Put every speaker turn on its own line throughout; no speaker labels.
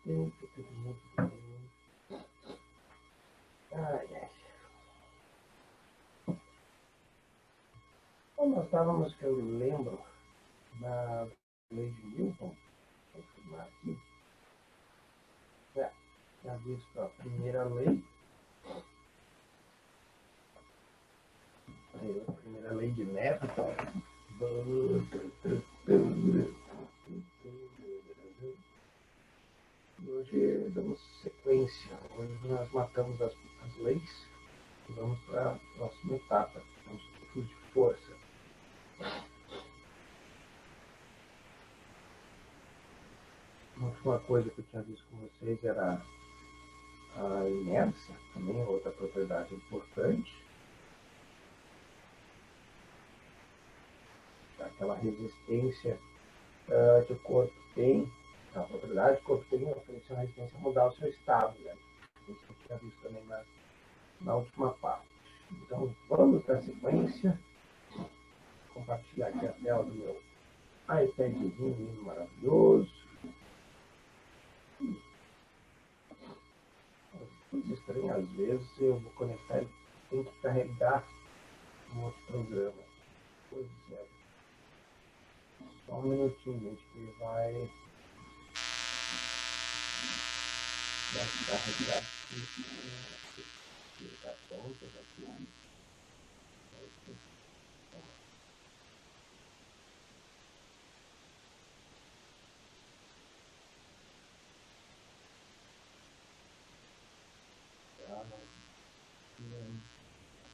Ai, ai. Bom, nós estávamos, que eu lembro, na lei de Newton, vou confirmar aqui, já visto a primeira lei, a primeira lei de Newton. Hoje damos sequência, hoje nós matamos as leis e vamos para a próxima etapa, vamos para o de força. A última coisa que eu tinha visto com vocês era a inércia, também outra propriedade importante. Aquela resistência que o corpo tem, a propriedade que o corpo tem oferece uma resistência a mudar o seu estado. Né? Isso eu tinha visto também na última parte. Então, vamos dar sequência. Vou compartilhar aqui a tela do meu iPadzinho lindo, maravilhoso. Coisa estranha, às vezes eu vou conectar e tem que carregar um outro programa. Pois é. Só um minutinho, gente, que vai carregar aqui. Tá pronto, aqui.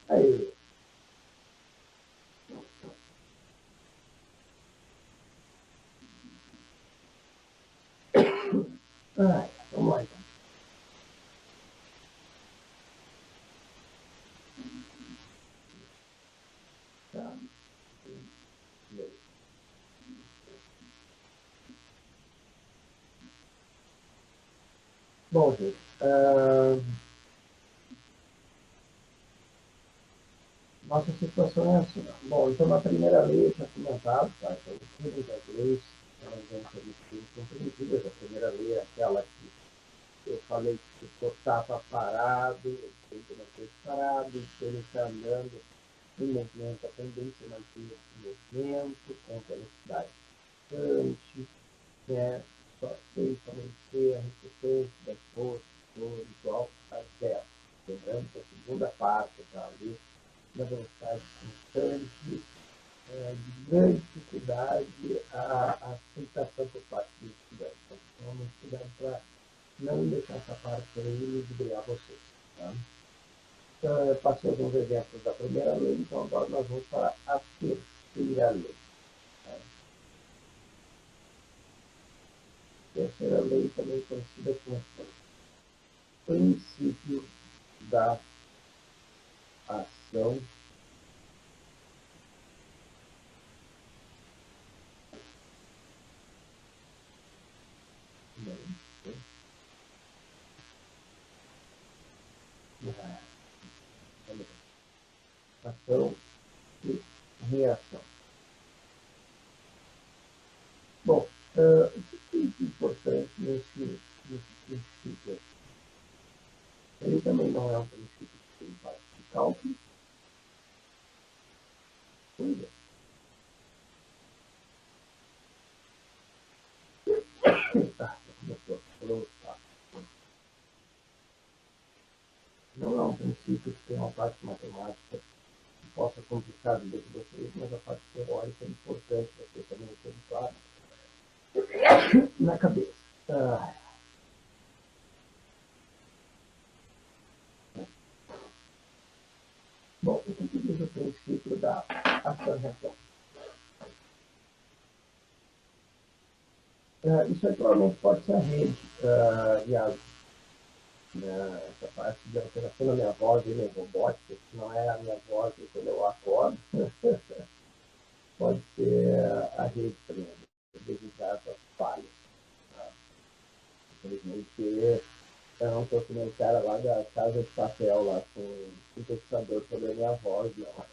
Aí. Vamos lá então. Tá. Bom, gente, nossa situação é assim. Bom, então na primeira lei eu tinha comentado, tá? Então, todas as leis, elas vão ser compreendidas. A primeira lei é aquela que eu falei que o corpo estava parado, tem que manter parado, se ele está andando em movimento, a tendência é manter o movimento com velocidade constante, né? Só sei somente a resultante das forças do alto a zero. Lembrando que a segunda parte da lei da velocidade constante, de grande dificuldade a aceitação por parte do estudante. Então, vamos estudar para não deixar essa parte aí ludibriar vocês. Tá? Então, eu passei alguns exemplos da primeira lei, então agora nós vamos para a terceira lei. Tá? Terceira lei, também conhecida como princípio da ação ação e reação. Bom, o que é importante nesse princípio? Ele também não é um princípio que tem parte de cálculo. Pois é. Não é um princípio que tem uma parte matemática que possa complicar a vida de vocês, mas a parte teórica é importante vocês também terem claro na cabeça. Bom, o que diz o princípio da ação-reação? Isso naturalmente pode ser a rede, Iago. Essa parte de alteração da minha voz e robótica, que não é a minha voz quando eu acordo, pode ser a rede também, devido a essas falhas. Tá? Infelizmente, eu não estou que nem o cara lá da Casa de Papel, lá com o sintetizador sobre a minha voz, não.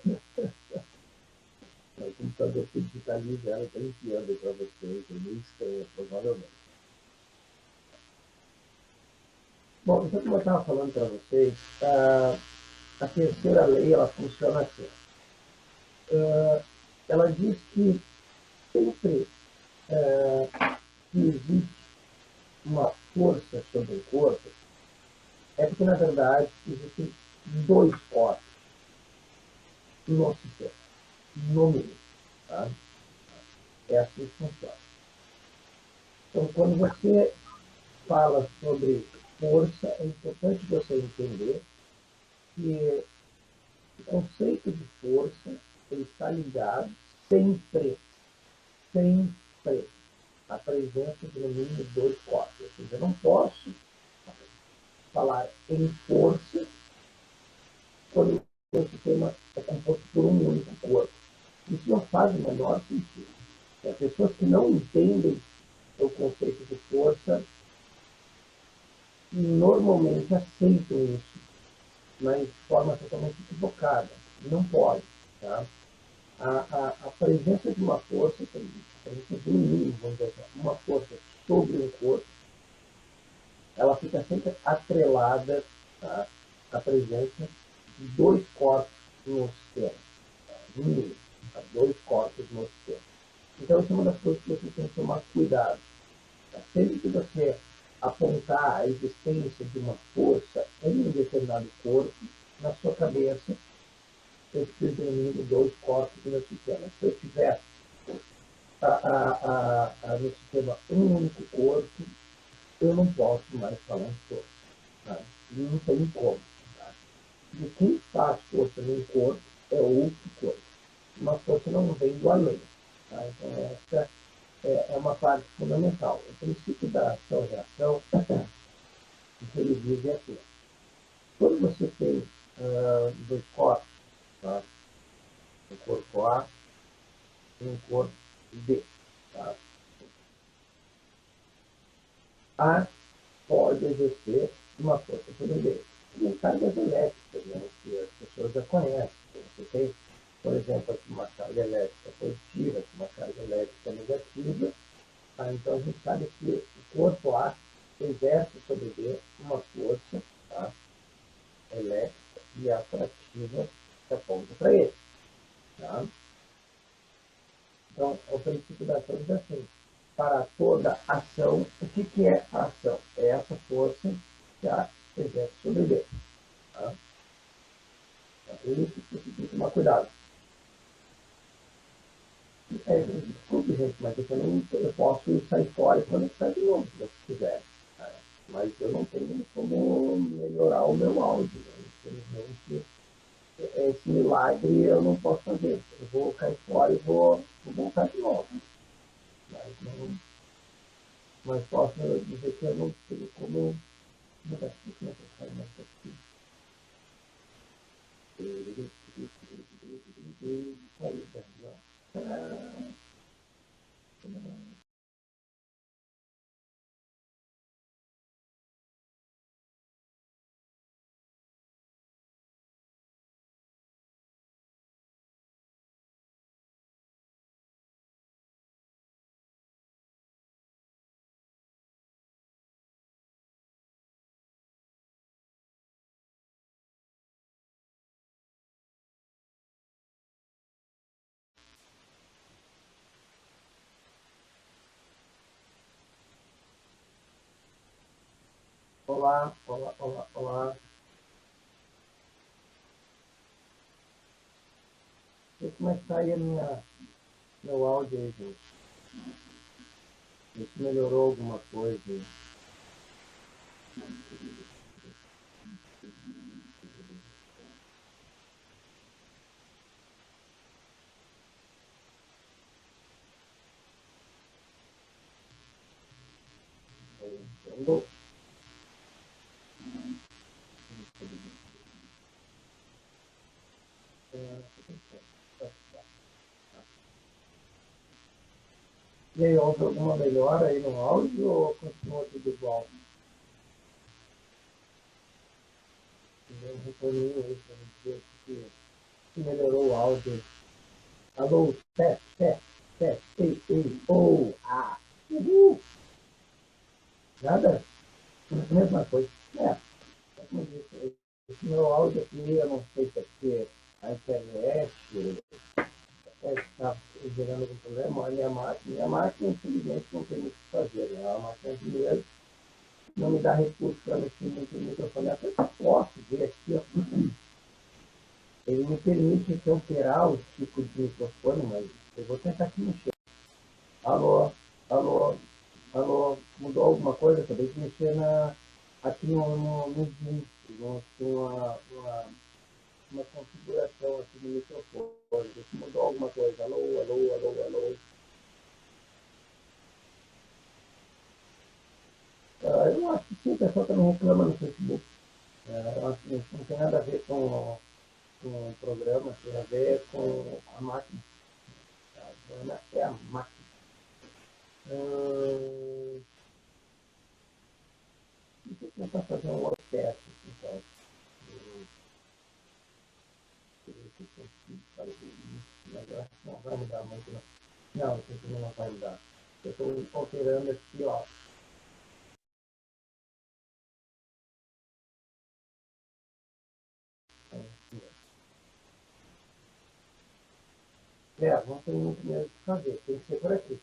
O computador que digitaliza ela está enviando para vocês, é meio estranho, provavelmente. Bom, então como eu estava falando para vocês, a terceira lei ela funciona assim. Ela diz que sempre que existe uma força sobre o corpo, é porque na verdade existem dois corpos no sistema, no mínimo. Tá? É assim que funciona. Então, quando você fala sobre força, é importante você entender que o conceito de força ele está ligado sempre, sempre à presença de no mínimo dois corpos. Ou seja, eu não posso falar em força quando o sistema é composto por um único corpo. Isso não faz o menor sentido. As pessoas que não entendem o conceito de força normalmente aceitam isso, mas de forma totalmente equivocada. Não pode. Tá? A presença de uma força, a presença de um mínimo, vamos dizer assim, uma força sobre um corpo, ela fica sempre atrelada, tá, à presença de dois corpos no sistema. Tá? No mínimo, tá? Dois corpos no sistema. Então, isso é uma das coisas que você tem que tomar cuidado. Tá? Sempre que você apontar a existência de uma força em um determinado corpo, na sua cabeça, eu preciso de no mínimo dois corpos no sistema. Se eu tiver no sistema um único corpo, eu não posso mais falar em força. Tá? Não tem como. Tá? E quem faz força num corpo é outro corpo. Uma força não vem do além. Tá? Então, essa é uma parte fundamental. O princípio da ação-reação, ele diz assim: quando você tem dois corpos, tá? Um corpo A e um corpo B, tá? A pode exercer uma força sobre B. Tem cargas elétricas, né, que as pessoas já conhecem. Você tem, por exemplo, aqui uma carga elétrica positiva, aqui uma carga elétrica negativa. Tá? Então, a gente sabe que o corpo A exerce sobre B uma força, tá, elétrica e atrativa que aponta para ele. Tá? Então, o princípio da ação diz assim: para toda ação, o que é a ação? É essa força que A exerce sobre B. Tá? É isso que você tem que tomar cuidado. Desculpe, gente, mas eu posso sair fora e conectar de novo, se você quiser. Tá? Mas eu não tenho como melhorar o meu áudio. Né? Infelizmente, esse milagre eu não posso fazer. Eu vou cair fora e vou voltar de novo. Mas, não, mas posso dizer que eu não tenho como mudar aqui. Como é que eu saio mais aqui? Sair daqui, ó. Olá, olá, olá, olá. Não sei como é que tá aí meu áudio aí, gente. Isso melhorou alguma coisa. Entendeu? E aí, houve alguma melhora aí no áudio ou continua tudo igual? Deu um retorninho aí para dizer que melhorou o áudio. Alô, teste, ei, ei, ou, uhul. Nada? Mesma coisa. É, como eu disse, esse meu áudio aqui, eu não sei se é porque a internet está gerando algum problema, a minha máquina, infelizmente, não tem muito o que fazer, né? A máquina primeiro não me dá recurso para mexer muito no microfone. Até que eu posso ver aqui, ó, ele me permite aqui alterar o tipo de microfone, mas eu vou tentar aqui mexer. Alô, alô, alô, mudou alguma coisa? Acabei de mexer aqui no Zoom. Tem uma configuração aqui no microfone. Deixa eu mudar alguma coisa. Alô, alô, alô, alô. Eu acho que sim, o pessoal também reclama no Facebook. Eu acho que não tem nada a ver com o programa, tem a ver com a máquina. A dona é a máquina. Deixa eu tentar fazer um outro teste. Então, deixa eu conseguir fazer isso. Mas eu acho que não vai mudar muito. Não, não, isso aqui não vai mudar. Eu estou alterando aqui, ó. Não tem muito mesmo o que fazer, tem que ser por aqui.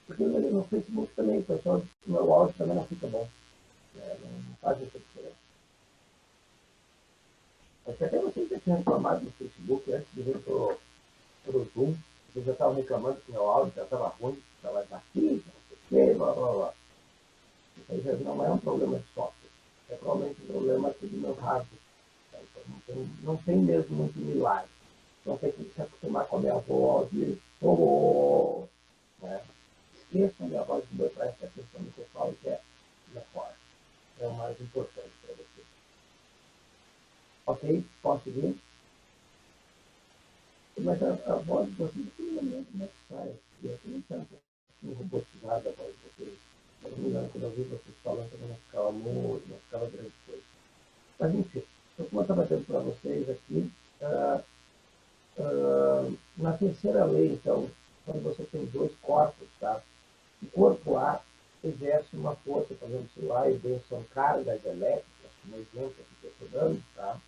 Porque no Facebook também, o pessoal, o meu áudio também não fica bom. Não faz essa diferença. Acho que até vocês já tinham reclamado no Facebook antes de vir pro Zoom. Vocês já estavam reclamando que meu áudio já estava ruim, estava daqui, não sei o quê, blá blá blá. Isso aí já não é um problema de software. É provavelmente um problema aqui do meu hardware. Então, não tem mesmo muito milagre. Então tem que se acostumar com a minha voz e né? Esqueçam a minha voz do meu presta atenção no que eu falo, que é melhor. É o mais importante para você. Ok? Posso vir? Mas a voz de vocês, como é que sai? Eu não sei se robotizada a voz de vocês. Se não me engano, quando eu vi vocês falando, também não ficava mudo, não ficava grande coisa. Mas enfim, então, como eu estava dizendo para vocês aqui, na terceira lei, então, quando você tem dois corpos, tá? O corpo A exerce uma força, por exemplo, se o A e o B são cargas elétricas, como exemplo que eu estou dando, tá?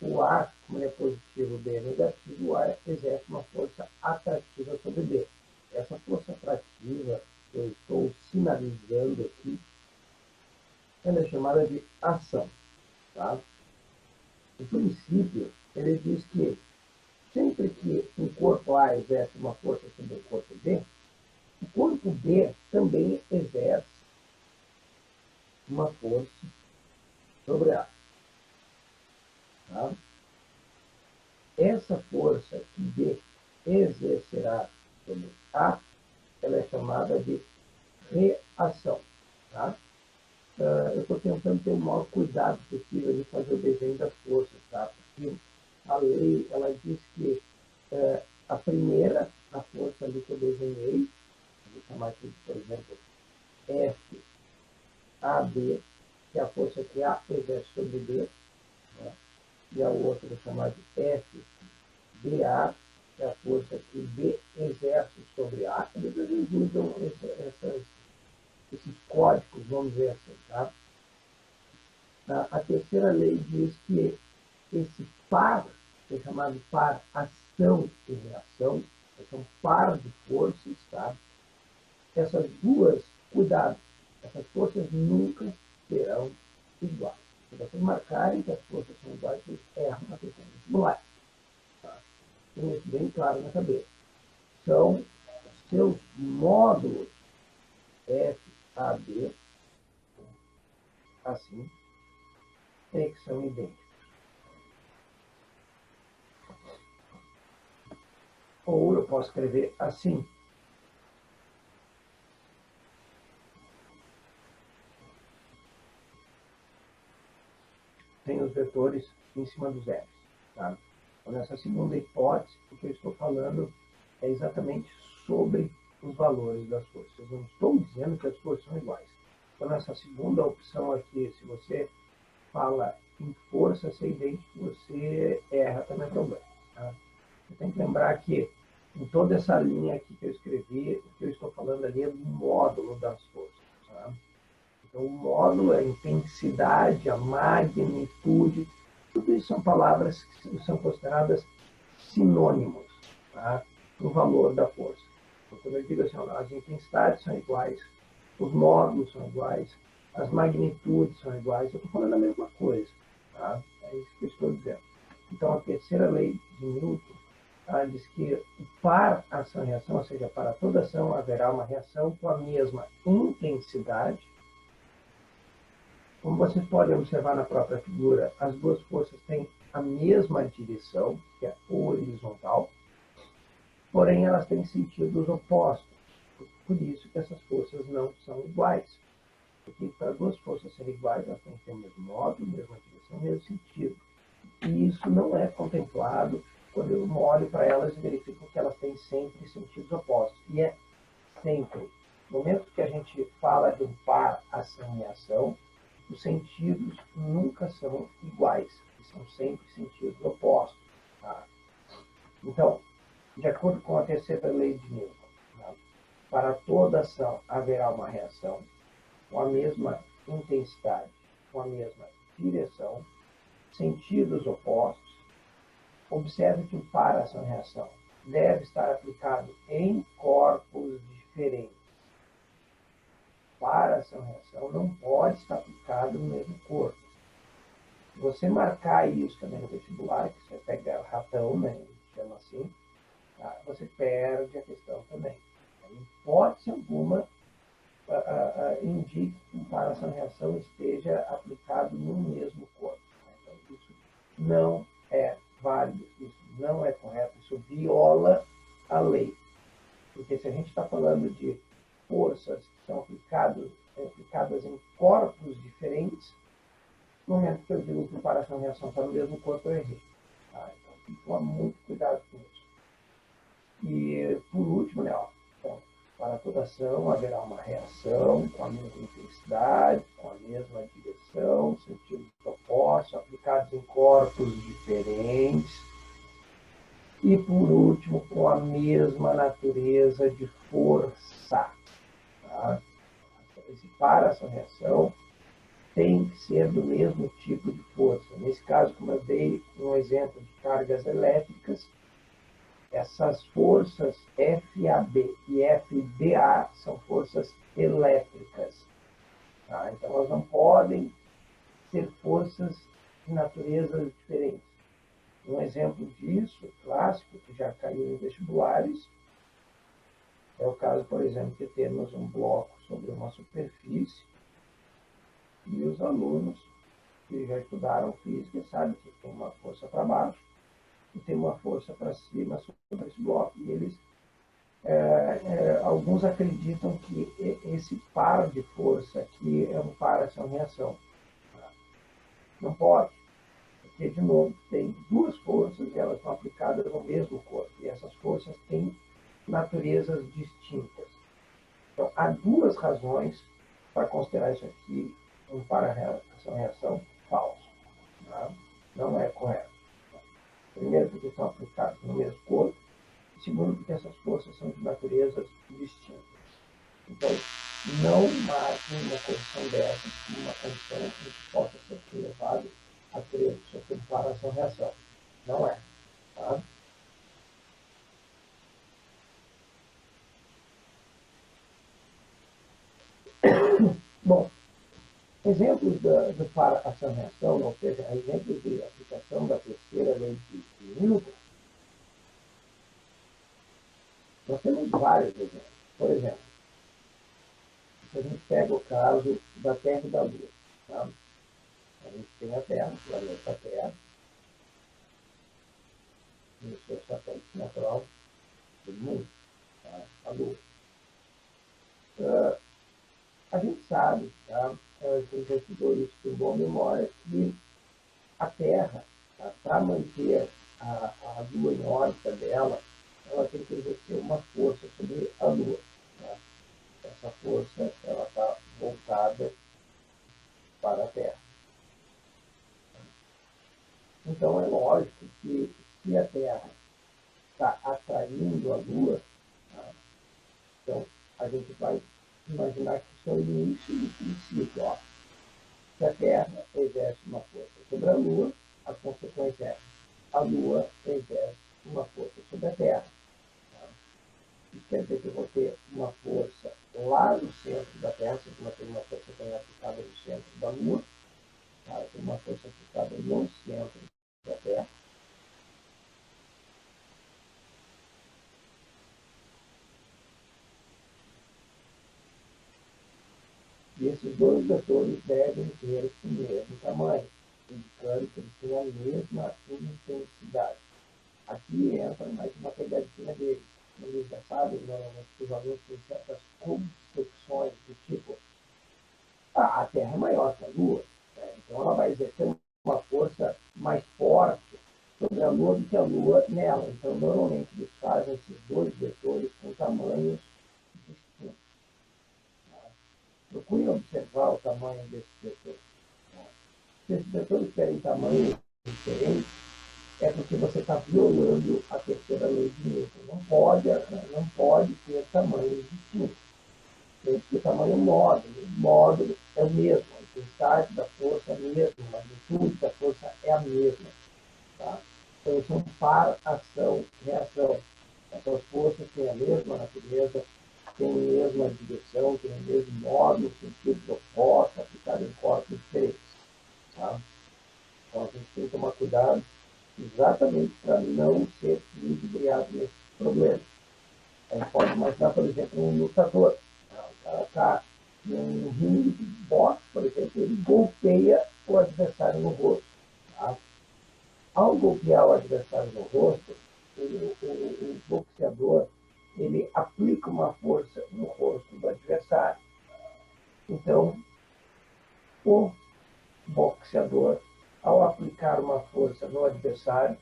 O A, como ele é positivo, o B é negativo, o A exerce uma força atrativa sobre o B. Essa força atrativa que eu estou sinalizando aqui, ela é chamada de ação. Tá? O princípio, ele diz que sempre que o corpo A exerce uma força sobre o corpo B, o corpo B também exerce uma força sobre A. Tá? Essa força que B exercerá sobre A, ela é chamada de reação. Tá? Eu estou tentando ter o maior cuidado possível de fazer o desenho das forças, tá? Porque a lei, ela diz que a primeira, a força ali que eu desenhei, vou chamar aqui, por exemplo, FAB, que é a força que A exerce sobre B, né? E a outra eu vou chamar de FBA, que é a força que B exerce sobre A. Eles usam esses códigos, vamos dizer assim, tá? A terceira lei diz que esse par, que é chamado par ação e reação, são par de forças, tá? Essas duas, cuidado, essas forças nunca serão iguais. Se vocês marcarem que as forças são iguais, vocês erram na questão vestibular. Tá? Tenham isso bem claro na cabeça. São seus módulos F, A, B, assim, é que são idênticos. Ou eu posso escrever assim. Tem os vetores em cima dos F's. Tá? Então, nessa segunda hipótese, o que eu estou falando é exatamente sobre os valores das forças. Eu não estou dizendo que as forças são iguais. Então, nessa segunda opção aqui, se você fala em força ser idêntico, você erra também problema. Tá? Você tem que lembrar que em toda essa linha aqui que eu escrevi, o que eu estou falando ali é do módulo das forças. Tá? Então, o módulo, a intensidade, a magnitude, tudo isso são palavras que são consideradas sinônimos, tá, para o valor da força. Então, quando eu digo assim, as intensidades são iguais, os módulos são iguais, as magnitudes são iguais, eu estou falando a mesma coisa. Tá? É isso que eu estou dizendo. Então, a terceira lei de Newton diz que o par ação-reação, ou seja, para toda ação haverá uma reação com a mesma intensidade. Como vocês podem observar na própria figura, as duas forças têm a mesma direção, que é horizontal, porém elas têm sentidos opostos. Por isso que essas forças não são iguais. Porque para duas forças serem iguais, elas têm que ter o mesmo módulo, mesma direção, mesmo sentido. E isso não é contemplado quando eu olho para elas e verifico que elas têm sempre sentidos opostos. E é sempre. No momento que a gente fala de um par ação e ação, os sentidos nunca são iguais, são sempre sentidos opostos. Tá? Então, de acordo com a terceira lei de Newton, tá? Para toda ação haverá uma reação com a mesma intensidade, com a mesma direção, sentidos opostos. Observe que o par ação-reação deve estar aplicado em corpos diferentes. Par ação-reação não pode estar aplicado no mesmo corpo. Se você marcar isso também no vestibular, que você pega ratão, né, chama assim, tá? Você perde a questão também. Em hipótese alguma, indique que um par ação-reação esteja aplicado no mesmo corpo. Então, isso não é válido, isso não é correto, isso viola a lei. Porque se a gente está falando de forças que são aplicadas em corpos diferentes, no momento que eu digo que comparação e reação está no mesmo corpo, eu errei. Tá? Então, tem que tomar muito cuidado com isso. E, por último, né, então, para toda ação haverá uma reação com a mesma intensidade, com a mesma direção, sentidos opostos, aplicados em corpos diferentes. E, por último, com a mesma natureza de força. Tá? Esse para essa reação tem que ser do mesmo tipo de força. Nesse caso, como eu dei um exemplo de cargas elétricas, essas forças FAB e FBA são forças elétricas. Tá? Então, elas não podem ser forças de naturezas diferentes. Um exemplo disso, clássico, que já caiu em vestibulares, é o caso, por exemplo, de termos um bloco sobre uma superfície e os alunos que já estudaram física sabem que tem uma força para baixo e tem uma força para cima sobre esse bloco. E eles, alguns acreditam que esse par de força aqui é um par ação-reação. Não pode. Porque, de novo, tem duas forças e elas estão aplicadas no mesmo corpo. E essas forças têm naturezas distintas. Então, há duas razões para considerar isso aqui um para-ação-reação falso. Tá? Não é correto. Primeiro, porque estão aplicados no mesmo corpo. E segundo, porque essas forças são de naturezas distintas. Então, não marquem uma condição dessa, uma condição que possa ser levado a crer que isso é para-ação-reação. Não é. Tá? Bom, exemplos do para-ação-reação, ou seja, exemplos de aplicação da terceira lei de Newton, nós temos vários exemplos. Por exemplo, se a gente pega o caso da Terra e da Lua, tá? A gente tem a Terra, o planeta Terra, e o seu satélite natural do mundo, tá? A Lua. A gente sabe, tá? Quem já estudou isso com boa memória, que a Terra, tá? Para manter a Lua em órbita dela, ela tem que exercer uma força sobre a Lua. Tá? Essa força ela está voltada para a Terra. Então, é lógico que se a Terra está atraindo a Lua, tá? Então a gente vai imaginar que isso é o início do princípio. Ó. exerce, a Lua exerce uma força sobre a Terra. Tá? Isso quer dizer que eu vou ter uma força lá no centro da Terra, se eu tenho uma força que é aplicada no centro da Lua, tá? Eu tenho uma força aplicada no centro da Terra. E esses dois vetores devem ter o mesmo tamanho, indicando que eles têm a mesma intensidade. Aqui entra mais uma pegadinha deles. Como eles já sabem, normalmente os alunos têm certas construções do tipo: a Terra é maior que a Lua, né? Então ela vai exercer uma força mais forte sobre a Lua do que a Lua nela. Então, normalmente, eles fazem esses dois vetores com tamanhos distintos. Procurem observar o tamanho desses vetores. Se esses vetores terem tamanhos diferentes, é porque você está violando a terceira lei de Newton. Não pode ter tamanhos distintos. Tem que ter tamanho módulo. O módulo é o mesmo. A intensidade da força é a mesma. A magnitude da força é a mesma. Tá? Então, eles são par, ação, reação. Essas forças têm a mesma natureza, têm a mesma direção, têm o mesmo módulo, sentidos opostos, aplicados em corpos diferentes. Tá? Então, a gente tem que tomar cuidado exatamente para não ser ludibriado nesse problema. A gente pode imaginar, por exemplo, um lutador. O cara está num ringue de boxe, por exemplo, ele golpeia o adversário no rosto. Tá? Ao golpear o adversário no rosto, o boxeador ele aplica uma força no rosto do adversário. Então, o boxeador, ao aplicar uma força no adversário,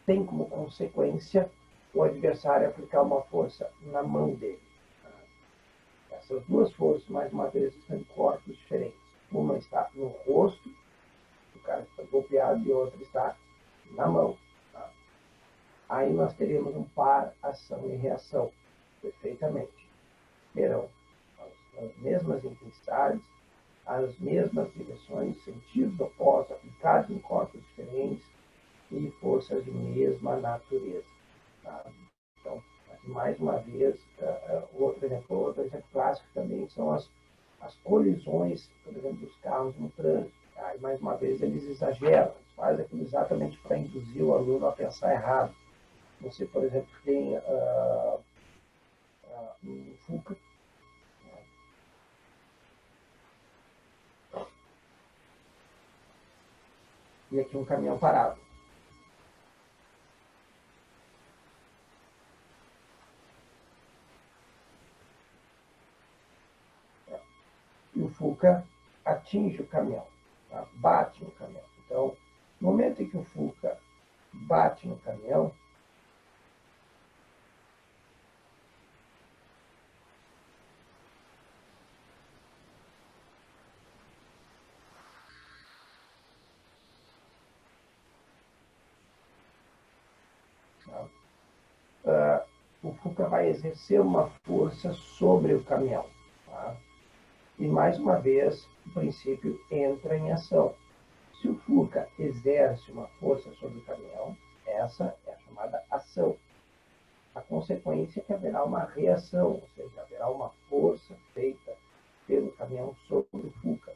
tem como consequência o adversário aplicar uma força na mão dele. Essas duas forças, mais uma vez, estão em corpos diferentes. Uma está no rosto, o cara está golpeado, e outra está na mão. Tá? Aí nós teremos um par, ação e reação, perfeitamente. Terão as mesmas intensidades, as mesmas direções, sentidos opostos, aplicados em corpos diferentes e forças de mesma natureza. Tá? Então, aqui mais uma vez, outro exemplo clássico também são as colisões, por exemplo, dos carros no trânsito. Tá? E mais uma vez eles exageram, eles fazem aquilo exatamente para induzir o aluno a pensar errado. Você, por exemplo, tem um Fuca, e aqui um caminhão parado. E o Fuca atinge o caminhão, tá? Bate no caminhão. Então, no momento em que o Fuca bate no caminhão, o Fuca vai exercer uma força sobre o caminhão. Tá? E, mais uma vez, o princípio entra em ação. Se o Fuca exerce uma força sobre o caminhão, essa é a chamada ação. A consequência é que haverá uma reação, ou seja, haverá uma força feita pelo caminhão sobre o Fuca.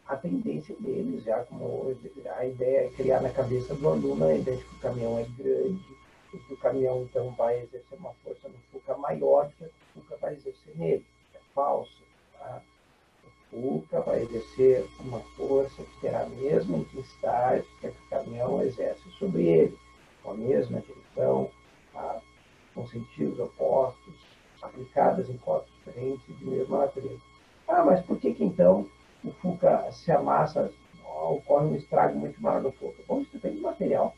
A tendência deles, já como a ideia é criar na cabeça do aluno a ideia de que o caminhão é grande, e que o caminhão então vai exercer uma força no Fuca maior do que o Fuca vai exercer nele. É falso. Tá? O Fuca vai exercer uma força que terá a mesma intensidade que o caminhão exerce sobre ele, com a mesma direção, tá? Com sentidos opostos, aplicadas em corpos diferentes e de mesma natureza. Mas por que então o Fuca se amassa, ocorre um estrago muito maior no Fuca? Bom, isso depende do material.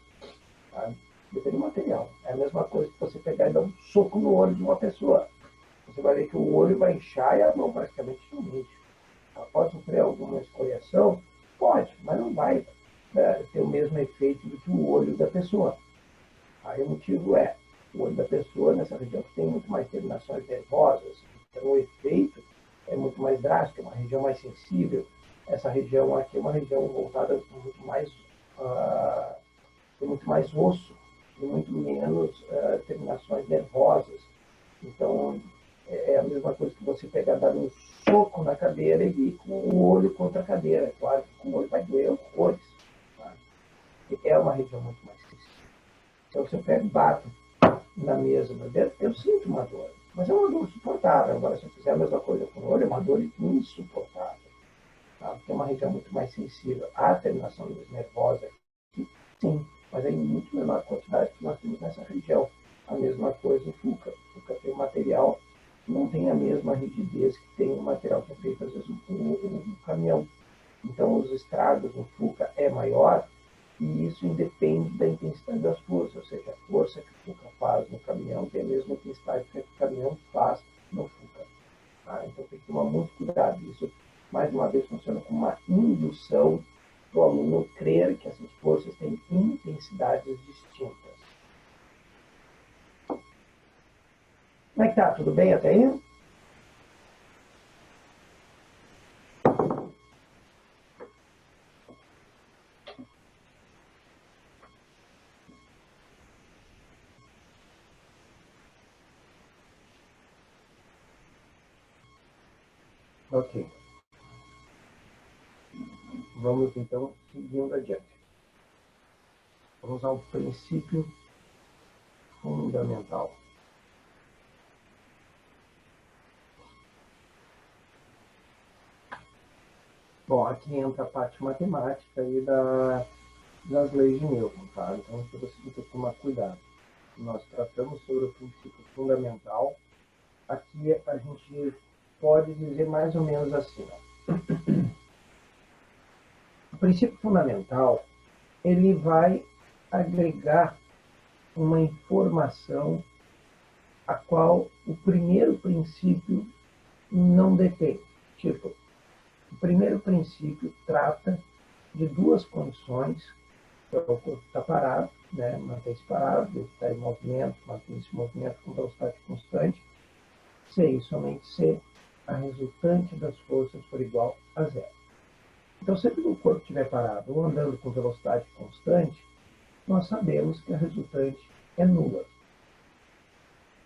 Tá? Depende do material. É a mesma coisa que você pegar e dar um soco no olho de uma pessoa. Você vai ver que o olho vai inchar e a mão praticamente não mexe. Ela pode sofrer alguma escoriação? Pode, mas não vai ter o mesmo efeito do que o olho da pessoa. Aí o motivo é, o olho da pessoa, nessa região que tem muito mais terminações nervosas, então o efeito é muito mais drástico, é uma região mais sensível. Essa região aqui é uma região voltada muito mais tem muito mais osso e muito menos terminações nervosas. Então, é a mesma coisa que você pegar, dar um soco na cadeira e ir com o olho contra a cadeira. Claro que com o olho vai doer horrores. Tá? É uma região muito mais sensível. Então, se eu pego e bato na mesa, eu sinto uma dor, mas é uma dor suportável. Agora, se eu fizer a mesma coisa com o olho, é uma dor insuportável. Tá? Porque é uma região muito mais sensível. A terminação nervosa, sim, mas é em muito menor quantidade que nós temos nessa região. A mesma coisa o FUCA. O FUCA tem um material que não tem a mesma rigidez que tem o material que é feito, às vezes, o caminhão. Então, os estragos no FUCA é maior e isso independe da intensidade das forças, ou seja, a força que o FUCA faz no caminhão tem a mesma intensidade que o caminhão faz no FUCA. Tá? Então, tem que tomar muito cuidado. Isso, mais uma vez, funciona como uma indução para o aluno crer que essas forças têm intensidades distintas. Como é que tá? Tudo bem até aí? Ok. Vamos, então, seguindo adiante. Vamos ao princípio fundamental. Bom, aqui entra a parte matemática e das leis de Newton, tá? Então, você tem que tomar cuidado. Nós tratamos sobre o princípio fundamental. Aqui a gente pode dizer mais ou menos assim, ó. O princípio fundamental, ele vai agregar uma informação a qual o primeiro princípio não detém. Tipo, o primeiro princípio trata de duas condições: o corpo está parado, né? Mantém-se parado, está em movimento, mantém-se em movimento com velocidade constante, se e somente se a resultante das forças for igual a zero. Então, sempre que o corpo estiver parado ou andando com velocidade constante, nós sabemos que a resultante é nula.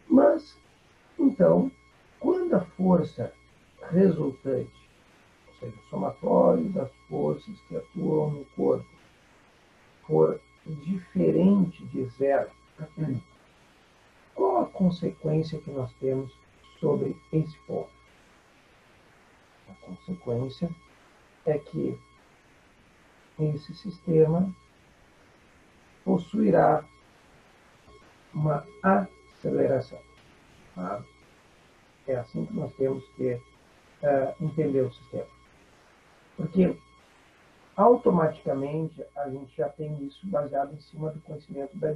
Mas, então, quando a força resultante, ou seja, o somatório das forças que atuam no corpo, for diferente de zero, qual a consequência que nós temos sobre esse ponto? A consequência é que esse sistema possuirá uma aceleração. Tá? É assim que nós temos que entender o sistema. Porque automaticamente a gente já tem isso baseado em cima do conhecimento da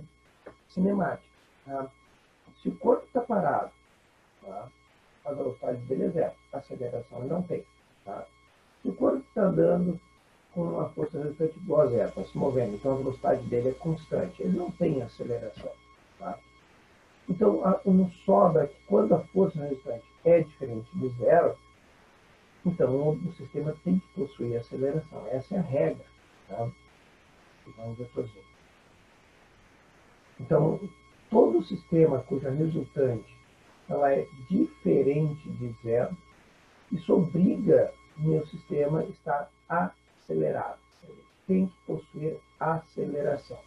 cinemática. Tá? Se o corpo está parado, tá? A velocidade dele é zero, a aceleração ele não tem. Tá? Se o corpo está andando com uma força resultante igual a zero, está se movendo, então a velocidade dele é constante, ele não tem aceleração. Tá? Então, nos sobra que quando a força resultante é diferente de zero, então o sistema tem que possuir aceleração. Essa é a regra. Tá? Vamos ver por exemplo. Então, todo sistema cuja resultante ela é diferente de zero, isso obriga o meu sistema a estar acelerado. Ele tem que possuir aceleração.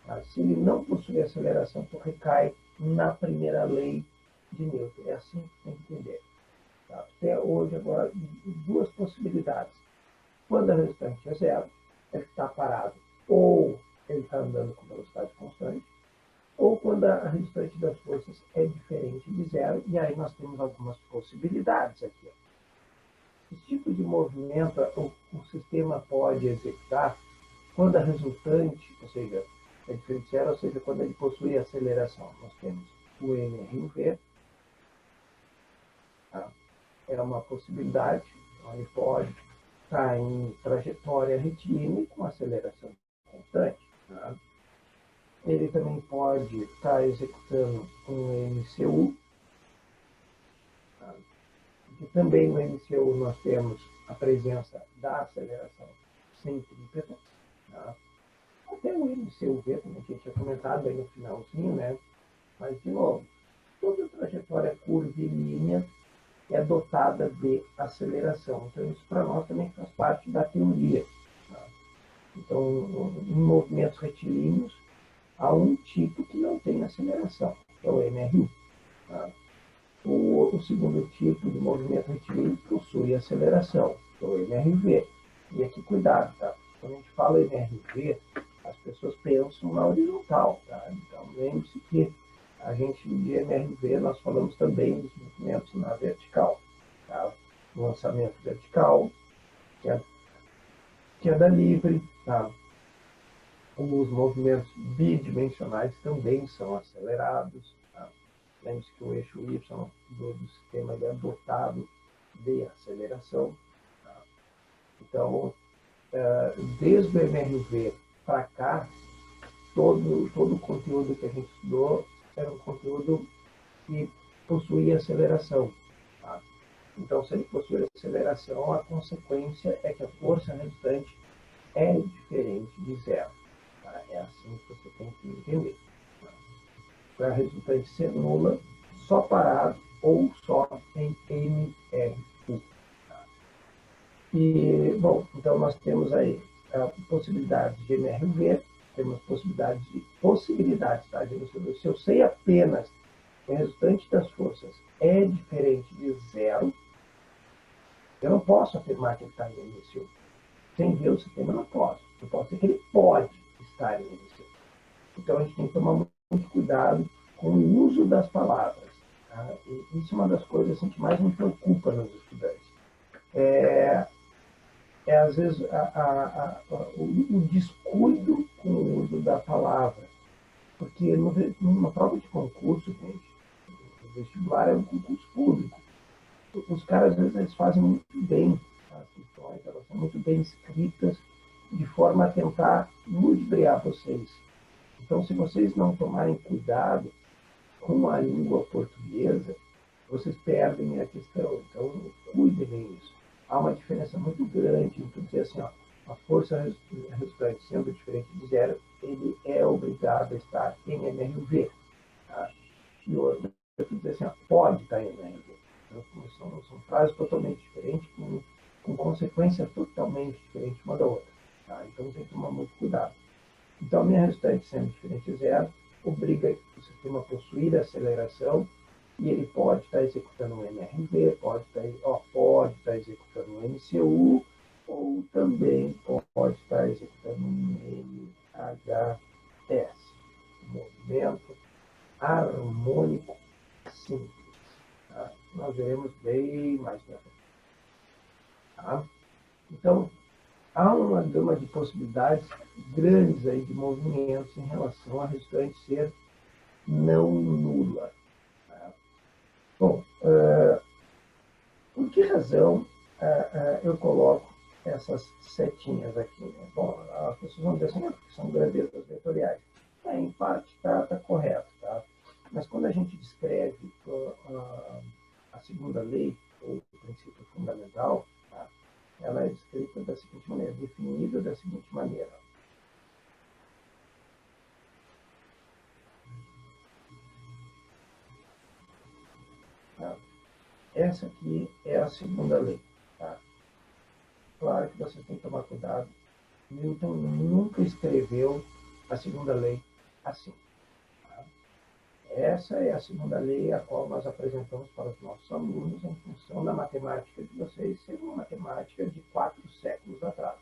Tá? Se ele não possuir aceleração, então recai na primeira lei de Newton. É assim que tem que entender. Tá? Até hoje, agora, duas possibilidades. Quando a resultante é zero, ele está parado, ou ele está andando com velocidade constante, ou quando a resultante das forças é diferente de zero, e aí nós temos algumas possibilidades aqui. Esse tipo de movimento o sistema pode executar quando a resultante, ou seja, é diferente de zero, ou seja, quando ele possui aceleração. Nós temos o mRV, tá? É uma possibilidade, então ele pode estar em trajetória retilínea com aceleração constante. Tá? Ele também pode estar executando um MCU, tá? E também no MCU nós temos a presença da aceleração centrípeta. Tá? até o MCUV, como a gente tinha comentado aí no finalzinho, né? Mas, de novo, toda trajetória curvilínea é dotada de aceleração. Então, isso para nós também faz parte da teoria. Tá? Então, em movimentos retilíneos, há um tipo que não tem aceleração, que é o MRU. Tá? O segundo tipo de movimento retilíneo possui aceleração, que é o MRV. E aqui, cuidado, tá? Quando a gente fala MRV, as pessoas pensam na horizontal. Tá? Então, lembre-se que a gente, de MRV, nós falamos também dos movimentos na vertical. Tá? Lançamento vertical, queda livre, tá? Os movimentos bidimensionais também são acelerados. Tá? Lembre-se que o eixo Y do sistema é dotado de aceleração. Tá? Então, desde o MRV para cá, todo o conteúdo que a gente estudou era um conteúdo que possuía aceleração. Tá? Então, se ele possui aceleração, a consequência é que a força resultante é diferente de zero. Tá? É assim que você tem que entender. Tá? Para a resultante ser nula, só parado ou só em MRU. Tá? E, bom, então nós temos aí a possibilidade de MRV, temos possibilidades, tá? Se eu sei apenas que a resultante das forças é diferente de zero, eu não posso afirmar que ele está em MCU. Sem ver o sistema, eu não posso. Eu posso dizer que ele pode estar em MCU. Então, a gente tem que tomar muito cuidado com o uso das palavras. Tá? E isso é uma das coisas assim, que mais me preocupa nos estudantes. Às vezes, o descuido com o uso da palavra. Porque numa prova de concurso, gente, o vestibular é um concurso público. Os caras, às vezes, eles fazem muito bem as questões, elas são muito bem escritas, de forma a tentar ludibriar vocês. Então, se vocês não tomarem cuidado com a língua portuguesa, vocês perdem a questão. Então, cuidem disso. Há uma diferença muito grande entre dizer assim, ó, a força resultante sendo diferente de zero, ele é obrigado a estar em MRV. Tá? E outra, dizer assim, ó, pode estar em MRV. Então, são frases totalmente diferentes, com consequências totalmente diferentes uma da outra. Tá? Então, tem que tomar muito cuidado. Então, a minha resultante sendo diferente de zero, obriga o sistema a possuir aceleração e ele pode estar executando um MRV, pode estar executando um MCU, ou também pode estar executando um MHS, movimento harmônico simples. Tá? Nós veremos bem mais para frente. Tá? Então, há uma gama de possibilidades grandes aí de movimentos em relação à resultante ser não nula. Tá? Bom, por que razão eu coloco essas setinhas aqui? Né? Bom, as pessoas vão dizer assim, porque são grandezas vetoriais. Em parte está correto, tá? Mas quando a gente descreve a segunda lei, ou o princípio fundamental, tá? Ela é descrita da seguinte maneira, definida da seguinte maneira. Tá? Essa aqui é a segunda lei. Tá? Claro que vocês têm que tomar cuidado. Newton nunca escreveu a segunda lei assim. Tá? Essa é a segunda lei a qual nós apresentamos para os nossos alunos em função da matemática de vocês ser uma matemática de 4 séculos atrás.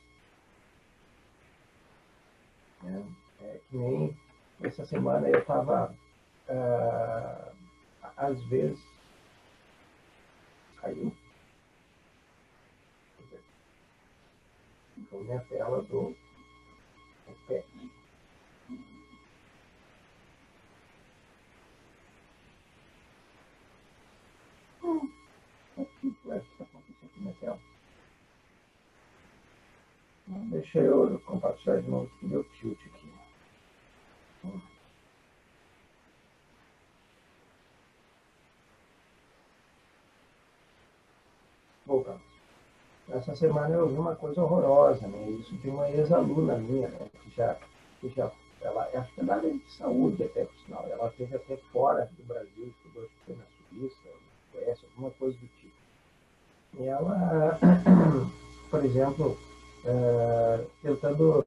É que nem essa semana eu estava, às vezes, caiu, então minha tela do iPad. O que está acontecendo aqui na tela? Deixa eu compartilhar de novo o meu tilt aqui. Voltando. Essa semana eu ouvi uma coisa horrorosa, né? Isso de uma ex-aluna minha, né? que já, ela, acho que é da área de saúde até, por sinal, ela esteve até fora do Brasil, estudou, acho que foi na Suíça, na Suécia, alguma coisa do tipo. E ela, por exemplo, tentando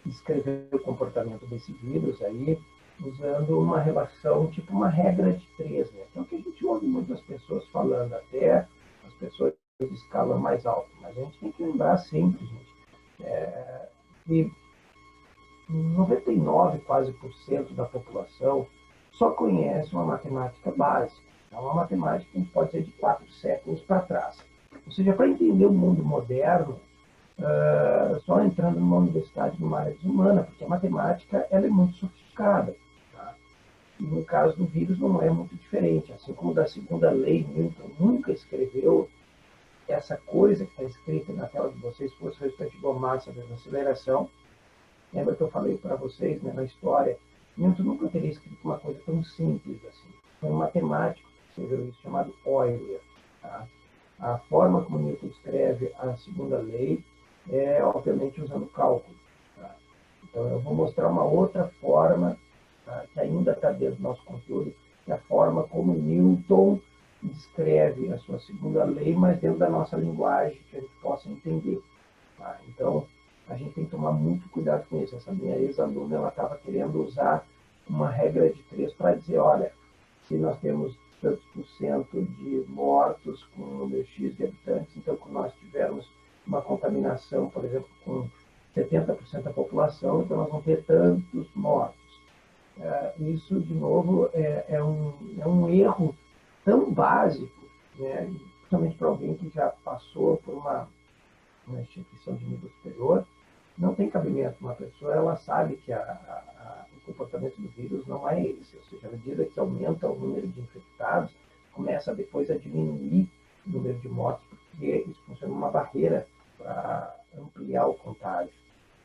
descrever o comportamento desse vírus aí, usando uma relação, tipo uma regra de três, né? Que é o que a gente ouve muitas pessoas falando, até as pessoas de escala mais alta. Mas a gente tem que lembrar sempre, gente, que 99 quase por cento da população só conhece uma matemática básica. É uma matemática que a gente pode dizer de 4 séculos para trás. Ou seja, para entender o mundo moderno, só entrando numa universidade numa área humana, porque a matemática ela é muito sofisticada. Tá? E no caso do vírus não é muito diferente. Assim como da segunda lei, Newton nunca escreveu essa coisa que está escrita na tela de vocês, força resultante igual massa vezes aceleração. Lembra que eu falei para vocês, né, na história, Newton nunca teria escrito uma coisa tão simples assim. Foi um matemático que escreveu isso, chamado Euler. Tá? A forma como Newton escreve a segunda lei é, obviamente, usando cálculo. Tá? Então, eu vou mostrar uma outra forma, tá, que ainda está dentro do nosso conteúdo, que é a forma como Newton descreve a sua segunda lei, mas dentro da nossa linguagem, que a gente possa entender. Tá? Então, a gente tem que tomar muito cuidado com isso. Essa minha ex-aluna, ela estava querendo usar uma regra de três para dizer, olha, se nós temos tantos por cento de mortos com um número X de habitantes, então, quando nós tivermos uma contaminação, por exemplo, com 70% da população, então nós vamos ter tantos mortos. Isso, de novo, é um erro tão básico, né, principalmente para alguém que já passou por uma instituição de nível superior, não tem cabimento. Uma pessoa, ela sabe que o comportamento do vírus não é esse, ou seja, à medida que aumenta o número de infectados, começa depois a diminuir o número de mortes, porque isso funciona como uma barreira para ampliar o contágio.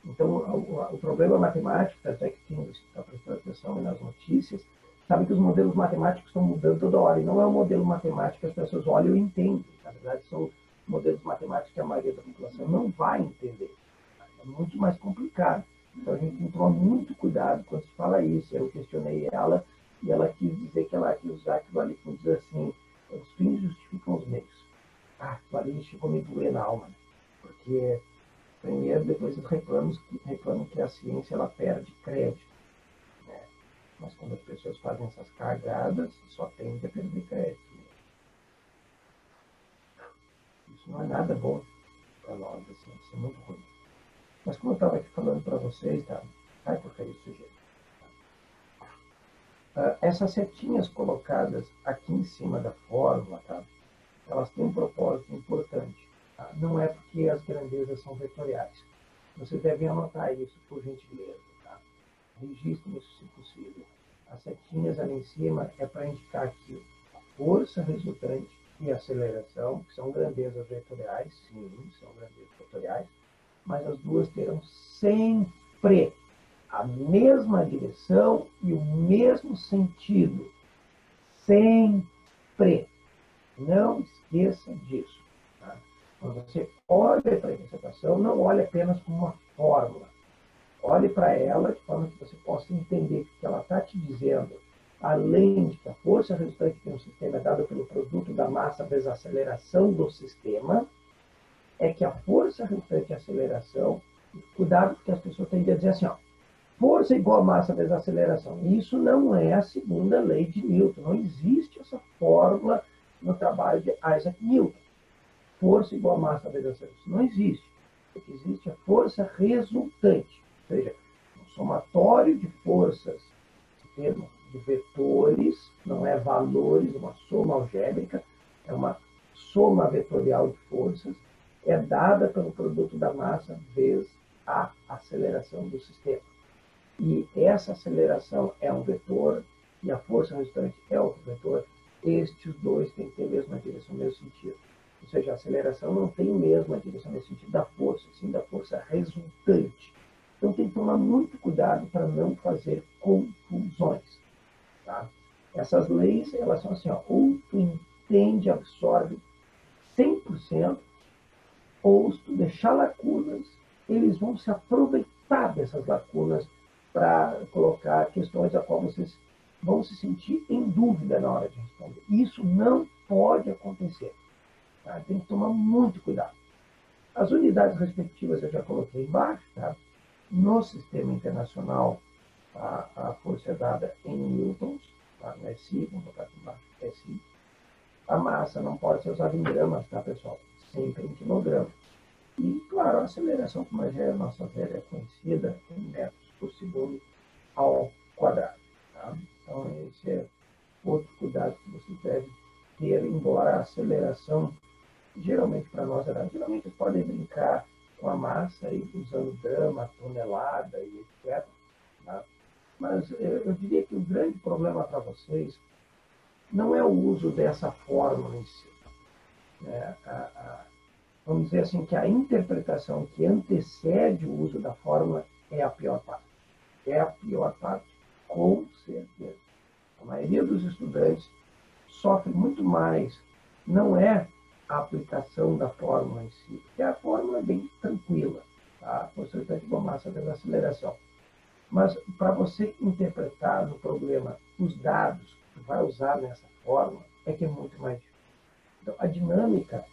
Então, o problema matemático, até que quem está prestando atenção nas notícias, sabe que os modelos matemáticos estão mudando toda hora, e não é um modelo matemático que as pessoas olham e entendem. Na verdade, são modelos matemáticos que a maioria da população não vai entender. É muito mais complicado. Então, a gente tem que tomar muito cuidado quando se fala isso. Eu questionei ela, e ela quis dizer que ela quis usar aquilo ali, como diz assim, os fins justificam os meios. Aquilo ali chegou a me doer na alma, porque primeiro, depois eles reclamam que a ciência ela perde crédito. Né? Mas quando as pessoas fazem essas cagadas, só tende a perder crédito. Isso não é nada bom para nós, assim, isso é muito ruim. Mas como eu estava aqui falando para vocês, tá? Ai, porcaria de sujeito. Essas setinhas colocadas aqui em cima da fórmula, tá? Elas têm um propósito importante. Tá? Não é porque as grandezas são vetoriais. Vocês devem anotar isso, por gentileza. Tá? Registrem isso se possível. As setinhas ali em cima é para indicar que a força resultante e a aceleração, que são grandezas vetoriais, sim, são grandezas vetoriais, mas as duas terão sempre a mesma direção e o mesmo sentido. Sempre. Não esqueça disso. Tá? Quando você olha para a interpretação, não olhe apenas como uma fórmula. Olhe para ela de forma que você possa entender que ela está te dizendo, além de que a força resultante de um sistema é dada pelo produto da massa vezes a aceleração do sistema, é que a força resultante e a aceleração, cuidado porque as pessoas tendem a dizer assim, ó, força igual a massa vezes a aceleração. Isso não é a segunda lei de Newton. Não existe essa fórmula no trabalho de Isaac Newton. Força igual a massa vezes a aceleração. Não existe. O que existe é força resultante. Ou seja, um somatório de forças, termo de vetores, não é valores, uma soma algébrica, é uma soma vetorial de forças, é dada pelo produto da massa vezes a aceleração do sistema. E essa aceleração é um vetor e a força resultante é outro vetor. Estes dois têm que ter a mesma direção, o mesmo sentido. Ou seja, a aceleração não tem a mesma direção nesse sentido da força, sim da força resultante. Então tem que tomar muito cuidado para não fazer confusões. Tá? Essas leis, elas são assim, ó, ou tu entende, absorve 100%, ou se tu deixar lacunas, eles vão se aproveitar dessas lacunas para colocar questões a qual vocês vão se sentir em dúvida na hora de responder. Isso não pode acontecer. Tá? Tem que tomar muito cuidado. As unidades respectivas eu já coloquei embaixo. Tá? No sistema internacional, a força é dada em newtons, tá? No SI, vamos botar aqui embaixo, SI. A massa não pode ser usada em gramas, tá, pessoal? Sempre em quilogramas. E, claro, a aceleração, como já é a nossa velha conhecida, em metros por segundo ao quadrado. Tá? Então, esse é outro cuidado que você deve ter, embora a aceleração, geralmente para nós, geralmente vocês podem brincar com a massa, aí, usando grama, tonelada e etc. Tá? Mas eu diria que o grande problema para vocês não é o uso dessa fórmula em si. Vamos dizer assim, que a interpretação que antecede o uso da fórmula é a pior parte. É a pior parte, com certeza. A maioria dos estudantes sofre muito mais, não é a aplicação da fórmula em si, porque a fórmula é bem tranquila, tá? A força resultante igual a massa vezes a aceleração. Mas para você interpretar no problema os dados que vai usar nessa fórmula, é que é muito mais difícil. Então, a dinâmica,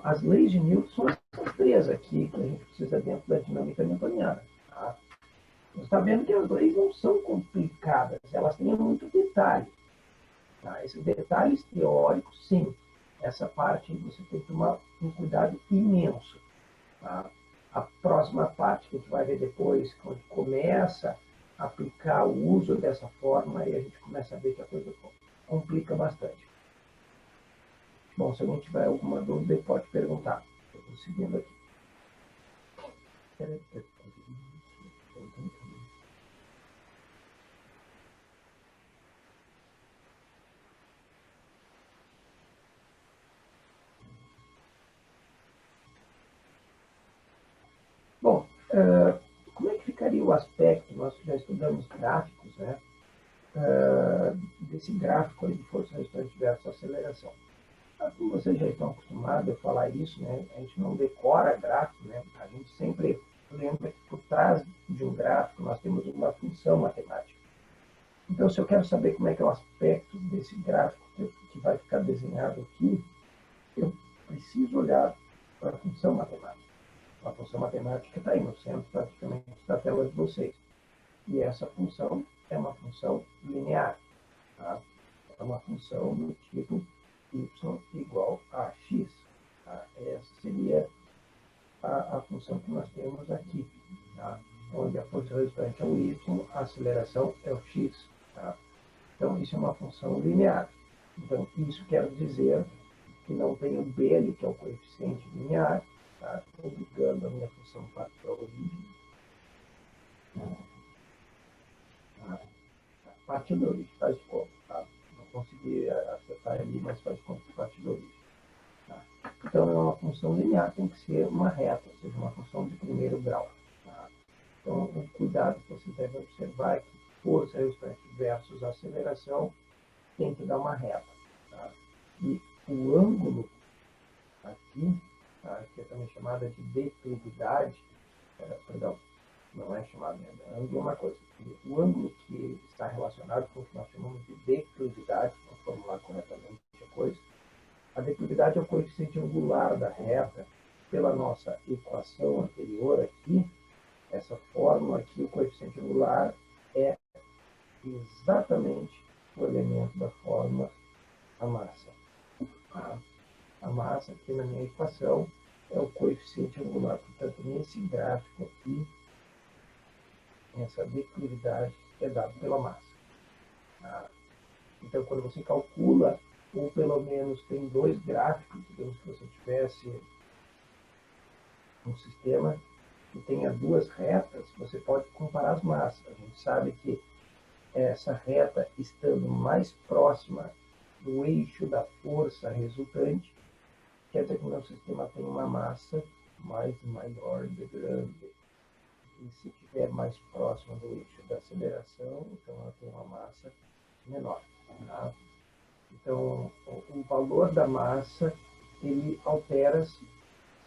as leis de Newton são essas três aqui que a gente precisa dentro da dinâmica newtoniana. Tá? Você está vendo que as leis não são complicadas, elas têm muito detalhe. Tá? Esses detalhes teóricos, sim. Essa parte você tem que tomar um cuidado imenso. Tá? A próxima parte que a gente vai ver depois, quando começa a aplicar o uso dessa forma, aí a gente começa a ver que a coisa complica bastante. Bom, se alguém tiver alguma dúvida, pode perguntar. Estou seguindo aqui. Bom, como é que ficaria o aspecto? Nós já estudamos gráficos, né? Desse gráfico aí de força resultante versus aceleração. Como vocês já estão acostumados a falar isso, né? A gente não decora gráfico, né? A gente sempre lembra que por trás de um gráfico nós temos uma função matemática. Então, se eu quero saber como é que é o aspecto desse gráfico que vai ficar desenhado aqui, eu preciso olhar para a função matemática. A função matemática está aí no centro praticamente da tela de vocês. E essa função é uma função linear. Tá? É uma função do tipo y igual a x. Tá? Essa seria a função que nós temos aqui. Tá? Onde a força resultante é o y, a aceleração é o x. Tá? Então, isso é uma função linear. Então, isso quer dizer que não tem o b ali, que é o coeficiente linear. Tá? Estou ligando a minha função para a origem. Tá? A partir da origem, faz de conta. Tá? Não consegui acertar ali, mas faz de conta que parte da origem. Tá? Então, é uma função linear, tem que ser uma reta, ou seja, uma função de primeiro grau. Tá? Então, o cuidado que você deve observar é que força resultante versus aceleração tem que dar uma reta. Tá? E o ângulo aqui, tá? Que é também chamada de declividade, perdão, não é chamado de ângulo, é uma coisa. O ângulo que está relacionado com o que nós chamamos de declividade, vamos formular corretamente a coisa. A declividade é o coeficiente angular da reta. Pela nossa equação anterior aqui, essa fórmula aqui, o coeficiente angular é exatamente o elemento da fórmula, a massa. Tá? A massa, aqui na minha equação, é o coeficiente angular. Portanto, nesse gráfico aqui, essa declividade é dada pela massa. Tá? Então, quando você calcula, ou pelo menos tem dois gráficos, digamos que você tivesse um sistema que tenha duas retas, você pode comparar as massas. A gente sabe que essa reta estando mais próxima do eixo da força resultante, quer dizer que o meu sistema tem uma massa mais maior de grande. E se estiver mais próximo do eixo da aceleração, então ela tem uma massa menor. Tá? Então, o valor da massa, ele altera-se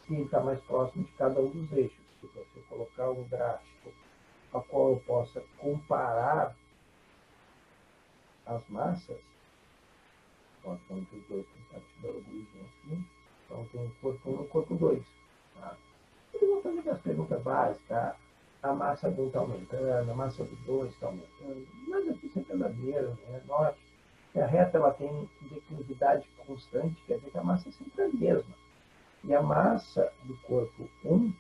se ele está mais próximo de cada um dos eixos. se você colocar um gráfico a qual eu possa comparar as massas, então os dois têm parte da origem aqui, então tem o corpo 1 e o corpo 2. Tá? Eles vão fazer as perguntas básicas, a massa do 1 está aumentando, a massa do 2 está aumentando, mas aqui isso é verdadeiro, né? Note que a reta ela tem declividade constante, quer dizer que a massa é sempre a mesma. E a massa do corpo 1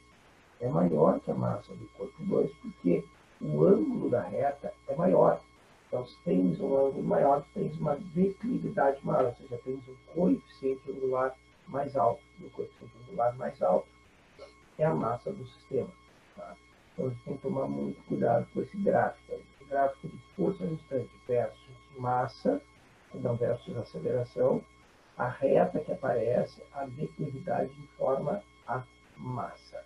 é maior que a massa do corpo 2, porque o ângulo da reta é maior. Então, se tens um ângulo maior, tens uma declividade maior, ou seja, tens um coeficiente angular mais alto. E o coeficiente angular mais alto é a massa do sistema. Tá? Então, a gente tem que tomar muito cuidado com esse gráfico. Esse gráfico de força resultante versus massa, não versus aceleração, a reta que aparece, a declividade informa a massa.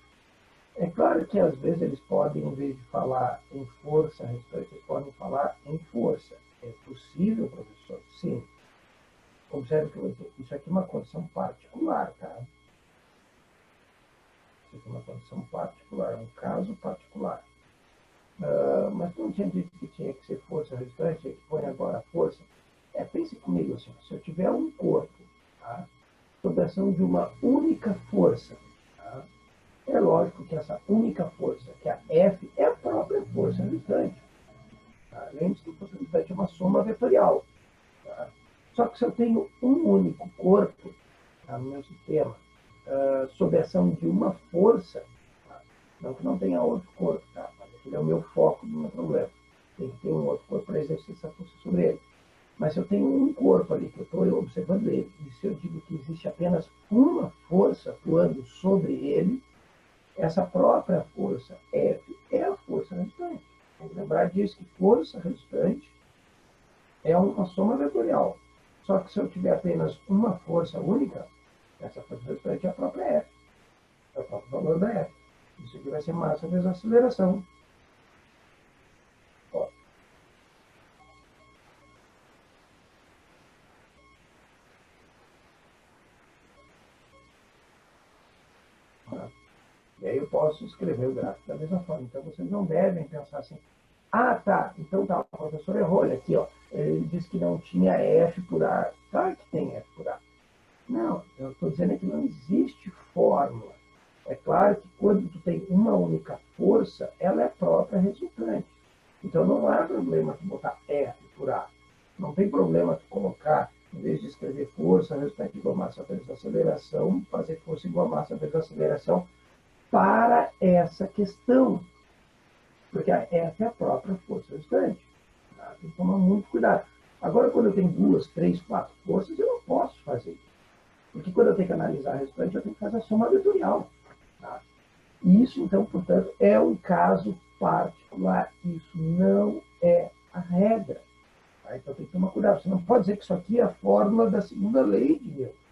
É claro que às vezes eles podem, em vez de falar em força resultante, eles podem falar em força. É possível, professor? Sim. Observe que isso aqui é uma condição particular, tá? Isso aqui é uma condição particular, é um caso particular. Mas não tinha dito que tinha que ser força resultante, que põe agora a força. Pense comigo assim, se eu tiver um corpo, tá? Sob a ação de uma única força, tá? É lógico que essa única força, que a F, é a própria força resultante. Tá? Lembre-se que a força resultante é uma soma vetorial. Tá? Só que se eu tenho um único corpo, tá, no meu sistema, sob a ação de uma força, tá? Não que não tenha outro corpo, tá? Mas aquele é o meu foco do meu problema. Tem que ter um outro corpo para exercer essa força sobre ele. Mas se eu tenho um corpo ali que eu estou observando ele, e se eu digo que existe apenas uma força atuando sobre ele, essa própria força F é a força resultante. Tem que lembrar disso, que força resultante é uma soma vetorial. Só que se eu tiver apenas uma força única, essa força resultante é a própria F. É o próprio valor da F. Isso aqui vai ser massa vezes aceleração. Ó. E aí eu posso escrever o gráfico da mesma forma. Então vocês não devem pensar assim, ah, tá, então tá, o professor errou, olha aqui, ó, ele disse que não tinha F por A. Claro que tem F por A. Não, eu estou dizendo que não existe fórmula. É claro que quando tu tem uma única força, ela é própria resultante. Então não há problema tu botar F por A. Não tem problema tu colocar, em vez de escrever força resultante igual a massa vezes aceleração, fazer força igual a massa vezes aceleração para essa questão. Porque essa é a própria força resultante. Tá? Tem que tomar muito cuidado. Agora, quando eu tenho 2, 3, 4 forças, eu não posso fazer isso. Porque quando eu tenho que analisar a resultante, eu tenho que fazer a soma vetorial. Tá? E isso, então, portanto, é um caso particular. Isso não é a regra. Tá? Então tem que tomar cuidado. Você não pode dizer que isso aqui é a fórmula da segunda lei de Newton.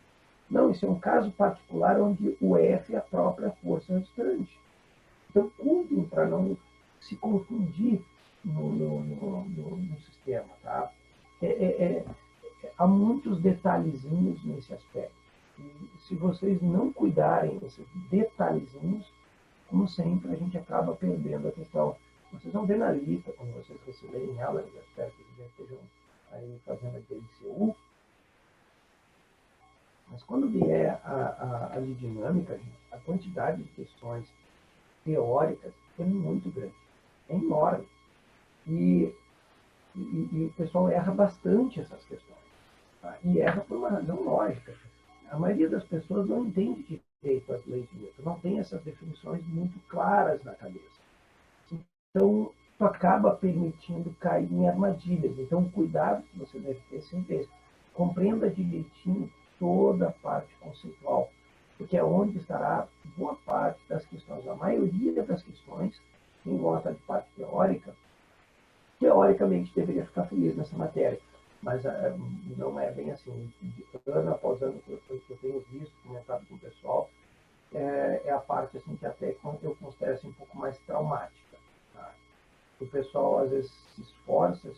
Não, isso é um caso particular onde o F é a própria força resultante. Então, cuidem para não se confundir no sistema. Tá? Há muitos detalhezinhos nesse aspecto. E se vocês não cuidarem desses detalhezinhos, como sempre, a gente acaba perdendo a questão. Vocês vão ver na lista, quando vocês receberem ela, eu espero que vocês já estejam aí fazendo aquele CU, mas quando vier a de dinâmica, gente, a quantidade de questões teóricas é muito grande, é enorme. E o pessoal erra bastante essas questões. Tá? E erra por uma razão lógica. A maioria das pessoas não entende direito as leis de Newton, não tem essas definições muito claras na cabeça. Então, tu acaba permitindo cair em armadilhas. Então, o cuidado que você deve ter sempre é esse. Compreenda direitinho toda a parte conceitual, porque é onde estará boa parte das questões. A maioria das questões, quem gosta de parte teórica, teoricamente deveria ficar feliz nessa matéria, mas não é bem assim. Ano após ano que eu tenho visto, comentado com o pessoal, é a parte assim, que até eu considero assim, um pouco mais traumática. Tá? O pessoal às vezes se esforça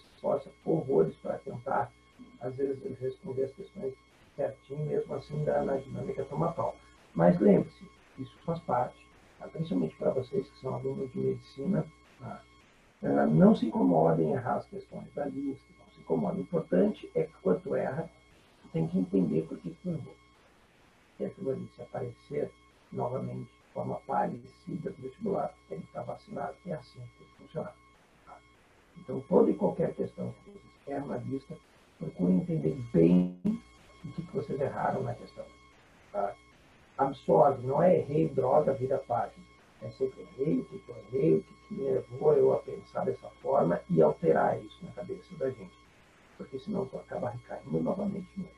horrores para tentar, às vezes, responder as questões certinho, mesmo assim na dinâmica toma pau. Mas lembre-se, isso faz parte. principalmente para vocês que são alunos de medicina, tá? Não se incomodem em errar as questões da lista, não se incomodem. O importante é que quando tu erra, tu tem que entender por que tu errou. Se aquilo ali se aparecer novamente de forma parecida do vestibular, tem que estar vacinado. É assim que tem que funcionar. Tá? Então, toda e qualquer questão que vocês erram na lista, procurem entender bem o que vocês erraram na questão. Tá? Absorve, não é errei, droga, vira página. É sempre errei, o que eu errei, o que me levou eu a pensar dessa forma e alterar isso na cabeça da gente. Porque senão tu acaba recaindo novamente no erro.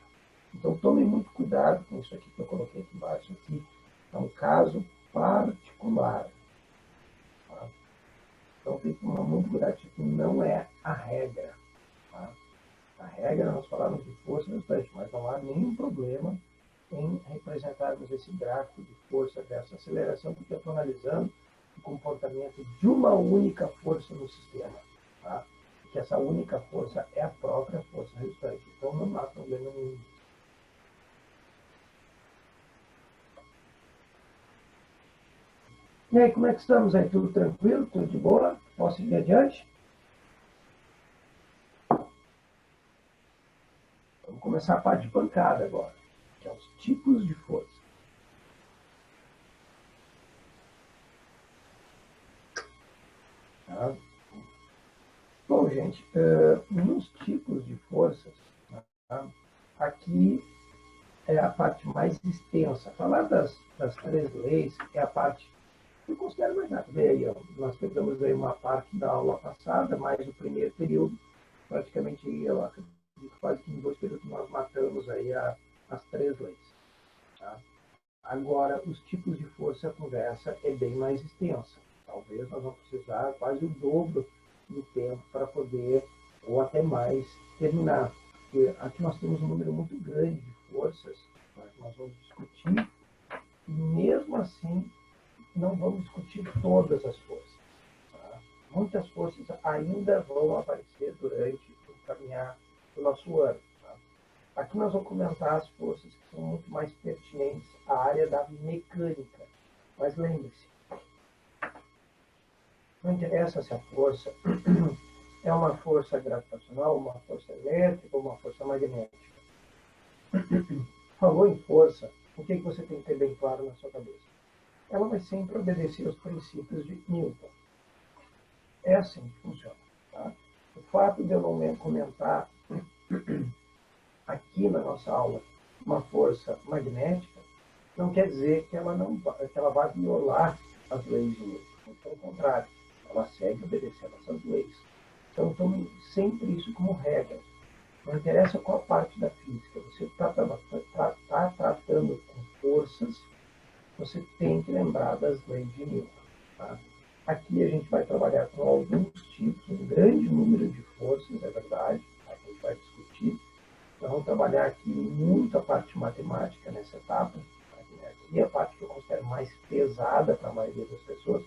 Então tomem muito cuidado com isso aqui que eu coloquei aqui embaixo. Aqui é um caso particular. Tá? Então tem que tomar muito cuidado, isso aqui não é a regra. Tá? A regra, nós falamos de força bastante, mas não há nenhum problema em representarmos esse gráfico de força dessa aceleração, porque eu estou analisando o comportamento de uma única força no sistema. Tá? Que essa única força é a própria força resultante. Então não há problema nenhum. E aí, como é que estamos aí? Tudo tranquilo? Tudo de boa? Posso ir adiante? Vamos começar a parte de pancada agora, que é os tipos de força. Tá? Bom, gente, nos tipos de forças, tá? Aqui é a parte mais extensa. Falar das três leis é a parte que eu considero mais rápida. Aí, nós pegamos aí uma parte da aula passada, mais o primeiro período, praticamente eu acredito quase que em 2 períodos nós matamos aí as três leis. Tá? Agora, os tipos de força, a conversa é bem mais extensa. Talvez nós vamos precisar quase o dobro do tempo para poder, ou até mais, terminar. Porque aqui nós temos um número muito grande de forças, tá, que nós vamos discutir, e mesmo assim não vamos discutir todas as forças. Tá? Muitas forças ainda vão aparecer durante o caminhar do nosso ano. Tá? Aqui nós vamos comentar as forças que são muito mais pertinentes à área da mecânica. Mas lembre-se, não interessa se a força é uma força gravitacional, uma força elétrica ou uma força magnética. Falou em força, o que você tem que ter bem claro na sua cabeça? Ela vai sempre obedecer aos princípios de Newton. É assim que funciona. Tá? O fato de eu não comentar aqui na nossa aula uma força magnética não quer dizer que ela vai violar as leis de Newton. Pelo contrário, ela segue obedecendo essas leis. Então, tome sempre isso como regra. Não interessa qual parte da física. Você está tratando com forças, você tem que lembrar das leis de Newton. Tá? Aqui a gente vai trabalhar com alguns tipos, um grande número de forças, é verdade, tá? A gente vai discutir. Nós vamos trabalhar aqui muito a parte matemática nessa etapa. Aqui é a parte que eu considero mais pesada para a maioria das pessoas.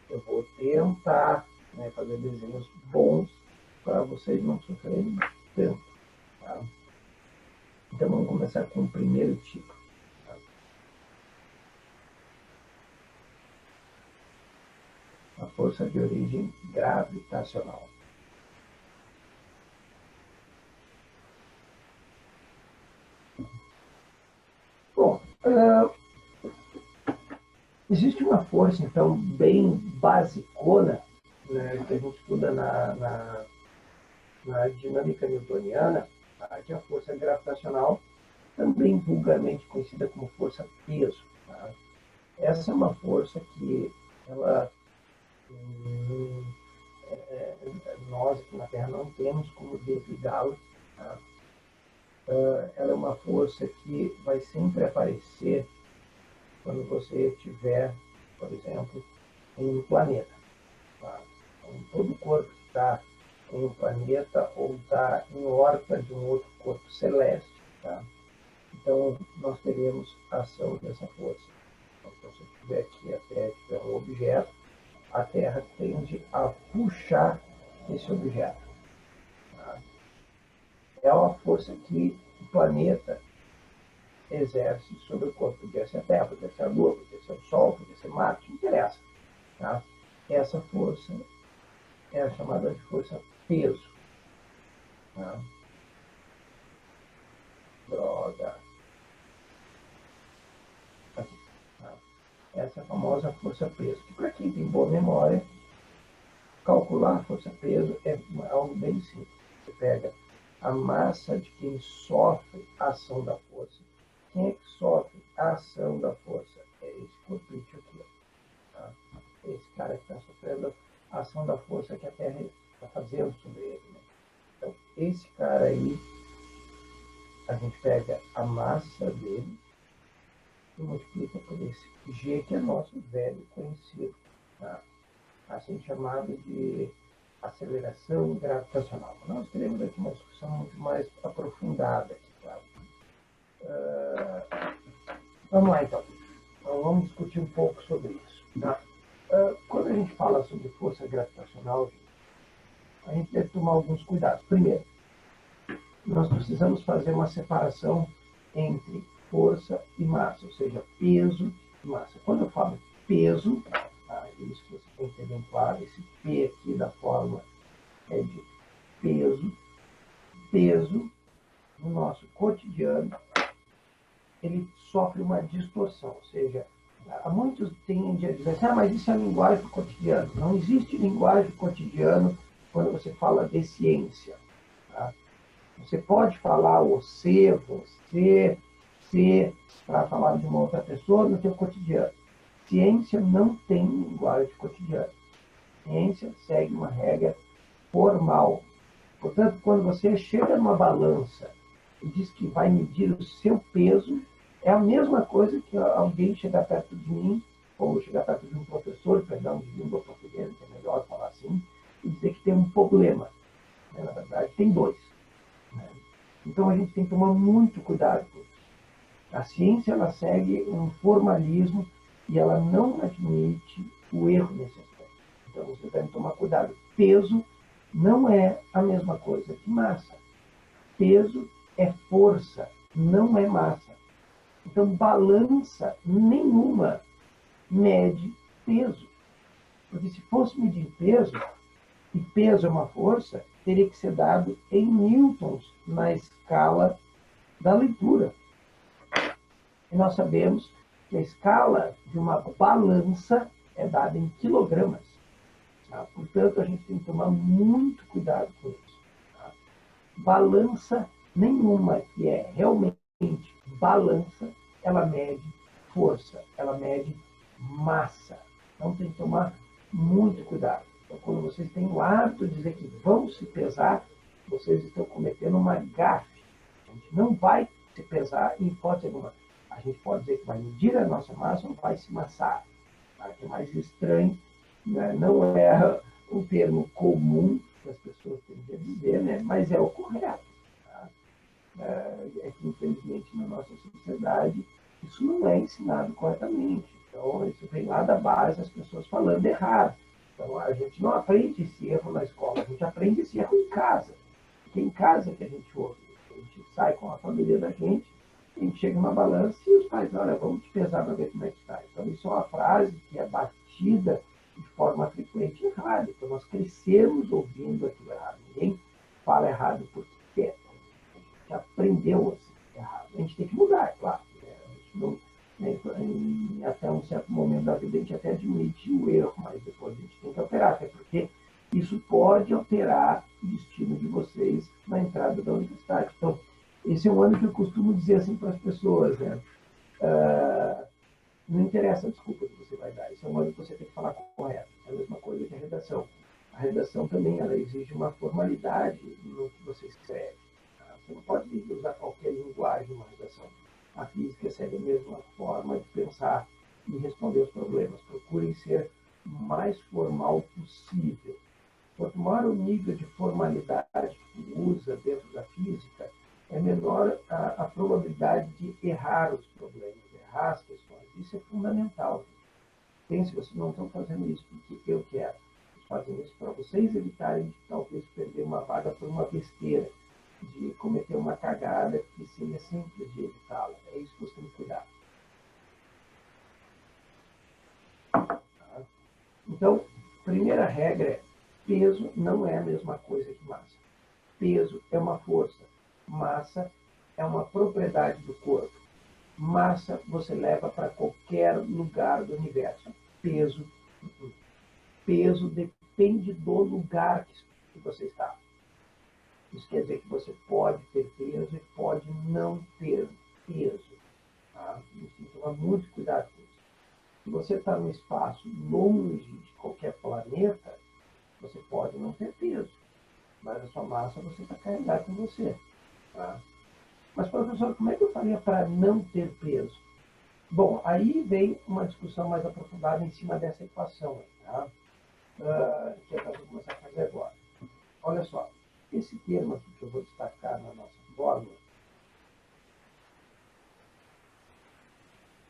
Eu vou tentar, né, fazer desenhos bons para vocês não sofrerem tanto. Tá? Então vamos começar com o primeiro tipo. Tá? A força de origem gravitacional. Bom, existe uma força, então, bem basicona, né, que a gente estuda na dinâmica newtoniana, tá, que é a força gravitacional, também vulgarmente conhecida como força peso. Tá? Essa é uma força que ela, nós aqui na Terra não temos como desligá-la. Tá? Ela é uma força que vai sempre aparecer quando você estiver, por exemplo, em um planeta. Tá? Então, todo corpo que está em um planeta ou está em órbita de um outro corpo celeste. Tá? Então, nós teremos a ação dessa força. Então, se você estiver aqui, a Terra tiver um objeto, a Terra tende a puxar esse objeto. Tá? É uma força que o planeta exerce sobre o corpo. Podia ser a Terra, podia ser a Lua, podia ser o Sol, podia ser Marte, não interessa. Tá? Essa força é a chamada de força peso. Tá? Droga. Aqui, tá? Essa é a famosa força peso. Que para quem tem boa memória, calcular a força peso é algo bem simples. Você pega a massa de quem sofre a ação da força. Quem é que sofre a ação da força? É esse corpinho aqui. Tá? Esse cara que está sofrendo a ação da força que a Terra está fazendo sobre ele. Né? Então, esse cara aí, a gente pega a massa dele e multiplica por esse G, que é nosso velho conhecido, tá? Assim chamado de aceleração gravitacional. Nós teremos aqui uma discussão muito mais aprofundada aqui, tá? Vamos lá, então. Vamos discutir um pouco sobre isso. Tá? Quando a gente fala sobre força gravitacional, a gente deve tomar alguns cuidados. Primeiro, nós precisamos fazer uma separação entre força e massa, ou seja, peso e massa. Quando eu falo peso, tá, isso que você tem que ter bem claro, esse P aqui da fórmula é de peso. Peso, no nosso cotidiano, ele sofre uma distorção, ou seja, muitos tendem a dizer assim, mas isso é linguagem do cotidiano. Não existe linguagem do cotidiano quando você fala de ciência. Tá? Você pode falar você, para falar de uma outra pessoa no seu cotidiano. Ciência não tem linguagem cotidiana. Ciência segue uma regra formal. Portanto, quando você chega numa balança e diz que vai medir o seu peso, é a mesma coisa que alguém chegar perto de mim, ou chegar perto de um professor, perdão, de língua portuguesa, que é melhor falar assim, e dizer que tem um problema. Na verdade, tem dois. Então, a gente tem que tomar muito cuidado com isso. A ciência, ela segue um formalismo e ela não admite o erro nesse aspecto. Então, você deve tomar cuidado. Peso não é a mesma coisa que massa. Peso é força, não é massa. Então, balança nenhuma mede peso. Porque se fosse medir peso, e peso é uma força, teria que ser dado em newtons na escala da leitura. E nós sabemos que a escala de uma balança é dada em quilogramas. Tá? Portanto, a gente tem que tomar muito cuidado com isso. Tá? Balança nenhuma que é realmente balança, ela mede força, ela mede massa. Então, tem que tomar muito cuidado. Então, quando vocês têm o hábito de dizer que vão se pesar, vocês estão cometendo uma gafe. A gente não vai se pesar em hipótese alguma. A gente pode dizer que vai medir a nossa massa, não vai se massar. Tá? Que é mais estranho, né? Não é um termo comum que as pessoas têm a dizer, né? Mas é o correto. Tá? É que, infelizmente, na nossa sociedade, isso não é ensinado corretamente. Então, isso vem lá da base, as pessoas falando errado. Então, a gente não aprende esse erro na escola, a gente aprende esse erro em casa. Porque é em casa que a gente ouve. A gente sai com a família da gente, a gente chega numa balança e os pais, olha, vamos te pesar para ver como é que está. Então, isso é uma frase que é batida de forma frequente errada. Então, nós crescemos ouvindo aquilo errado. Ninguém fala errado porque quer. A gente aprendeu assim, errado. A gente tem que mudar, é claro. Não, até um certo momento da vida, a gente até admite o erro, mas depois a gente tem que alterar, até porque isso pode alterar o destino de vocês na entrada da universidade. Então, esse é um ano que eu costumo dizer assim para as pessoas, né? Não interessa a desculpa que você vai dar, esse é um ano que você tem que falar correto. É a mesma coisa que a redação. A redação também ela exige uma formalidade no que você escreve. Tá? Você não pode usar qualquer linguagem numa redação. A física segue a mesma forma de pensar e responder os problemas. Procurem ser o mais formal possível. Quanto maior o nível de formalidade que usa dentro da física, é menor a probabilidade de errar os problemas, errar as questões. Isso é fundamental. Pense, vocês não estão fazendo isso porque eu quero. Vocês fazem isso para vocês evitarem de talvez perder uma vaga por uma besteira, de cometer uma cagada que seria simples de evitá-la. É isso que não é a mesma coisa que massa. Peso é uma força, massa é uma propriedade do corpo. Massa você leva para qualquer lugar do universo. Peso, peso depende do lugar que você está. Isso quer dizer que você pode ter peso e pode não ter peso. Tá? Você tem que tomar muito cuidado com isso. Se você está num espaço longe de qualquer planeta, você pode não ter peso, mas a sua massa você está carregando com você. Tá? Mas, professor, como é que eu faria para não ter peso? Bom, aí vem uma discussão mais aprofundada em cima dessa equação, tá? Que eu vou começar a fazer agora. Olha só, esse termo aqui que eu vou destacar na nossa fórmula,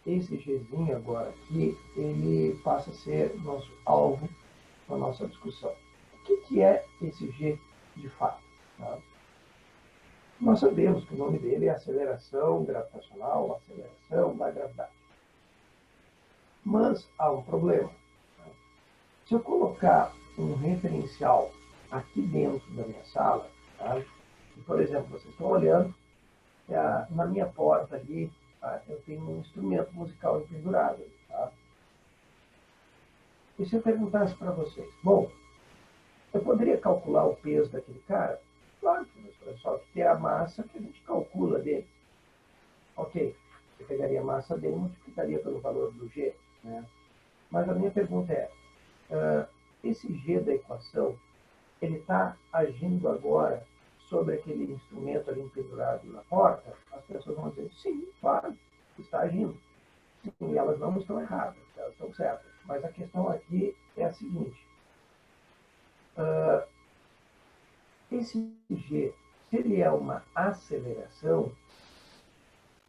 esse Gzinho agora aqui, ele passa a ser nosso alvo na nossa discussão. O que é esse G de fato? Tá? Nós sabemos que o nome dele é aceleração gravitacional, aceleração da gravidade. Mas há um problema. Se eu colocar um referencial aqui dentro da minha sala, tá? E, por exemplo, vocês estão olhando, na minha porta ali, tá? Eu tenho um instrumento musical pendurado. Tá? E se eu perguntasse para vocês, bom, eu poderia calcular o peso daquele cara? Claro, professor, é só que ter a massa que a gente calcula dele. Ok, eu pegaria a massa dele e multiplicaria pelo valor do G. Né? Mas a minha pergunta é, esse G da equação, ele está agindo agora sobre aquele instrumento ali pendurado na porta? As pessoas vão dizer, sim, claro, está agindo. Sim, e elas não estão erradas, elas estão certas. Mas a questão aqui é a seguinte, esse G, se ele é uma aceleração,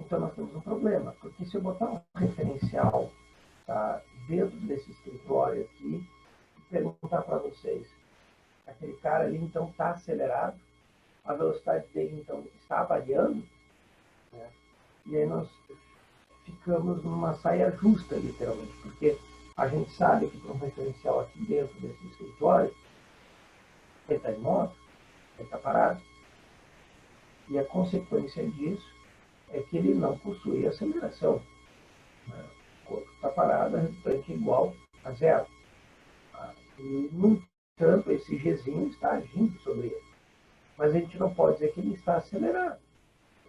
então nós temos um problema, porque se eu botar um referencial, tá, dentro desse escritório aqui e perguntar para vocês, aquele cara ali então está acelerado, a velocidade dele então está variando, né? E aí nós ficamos numa saia justa, literalmente, porque a gente sabe que tem um referencial aqui dentro desse escritório, ele está de moto, ele está parado, e a consequência disso é que ele não possui aceleração. O corpo está parado, a resultante é igual a zero. E, no entanto, esse Gzinho está agindo sobre ele. Mas a gente não pode dizer que ele está acelerado.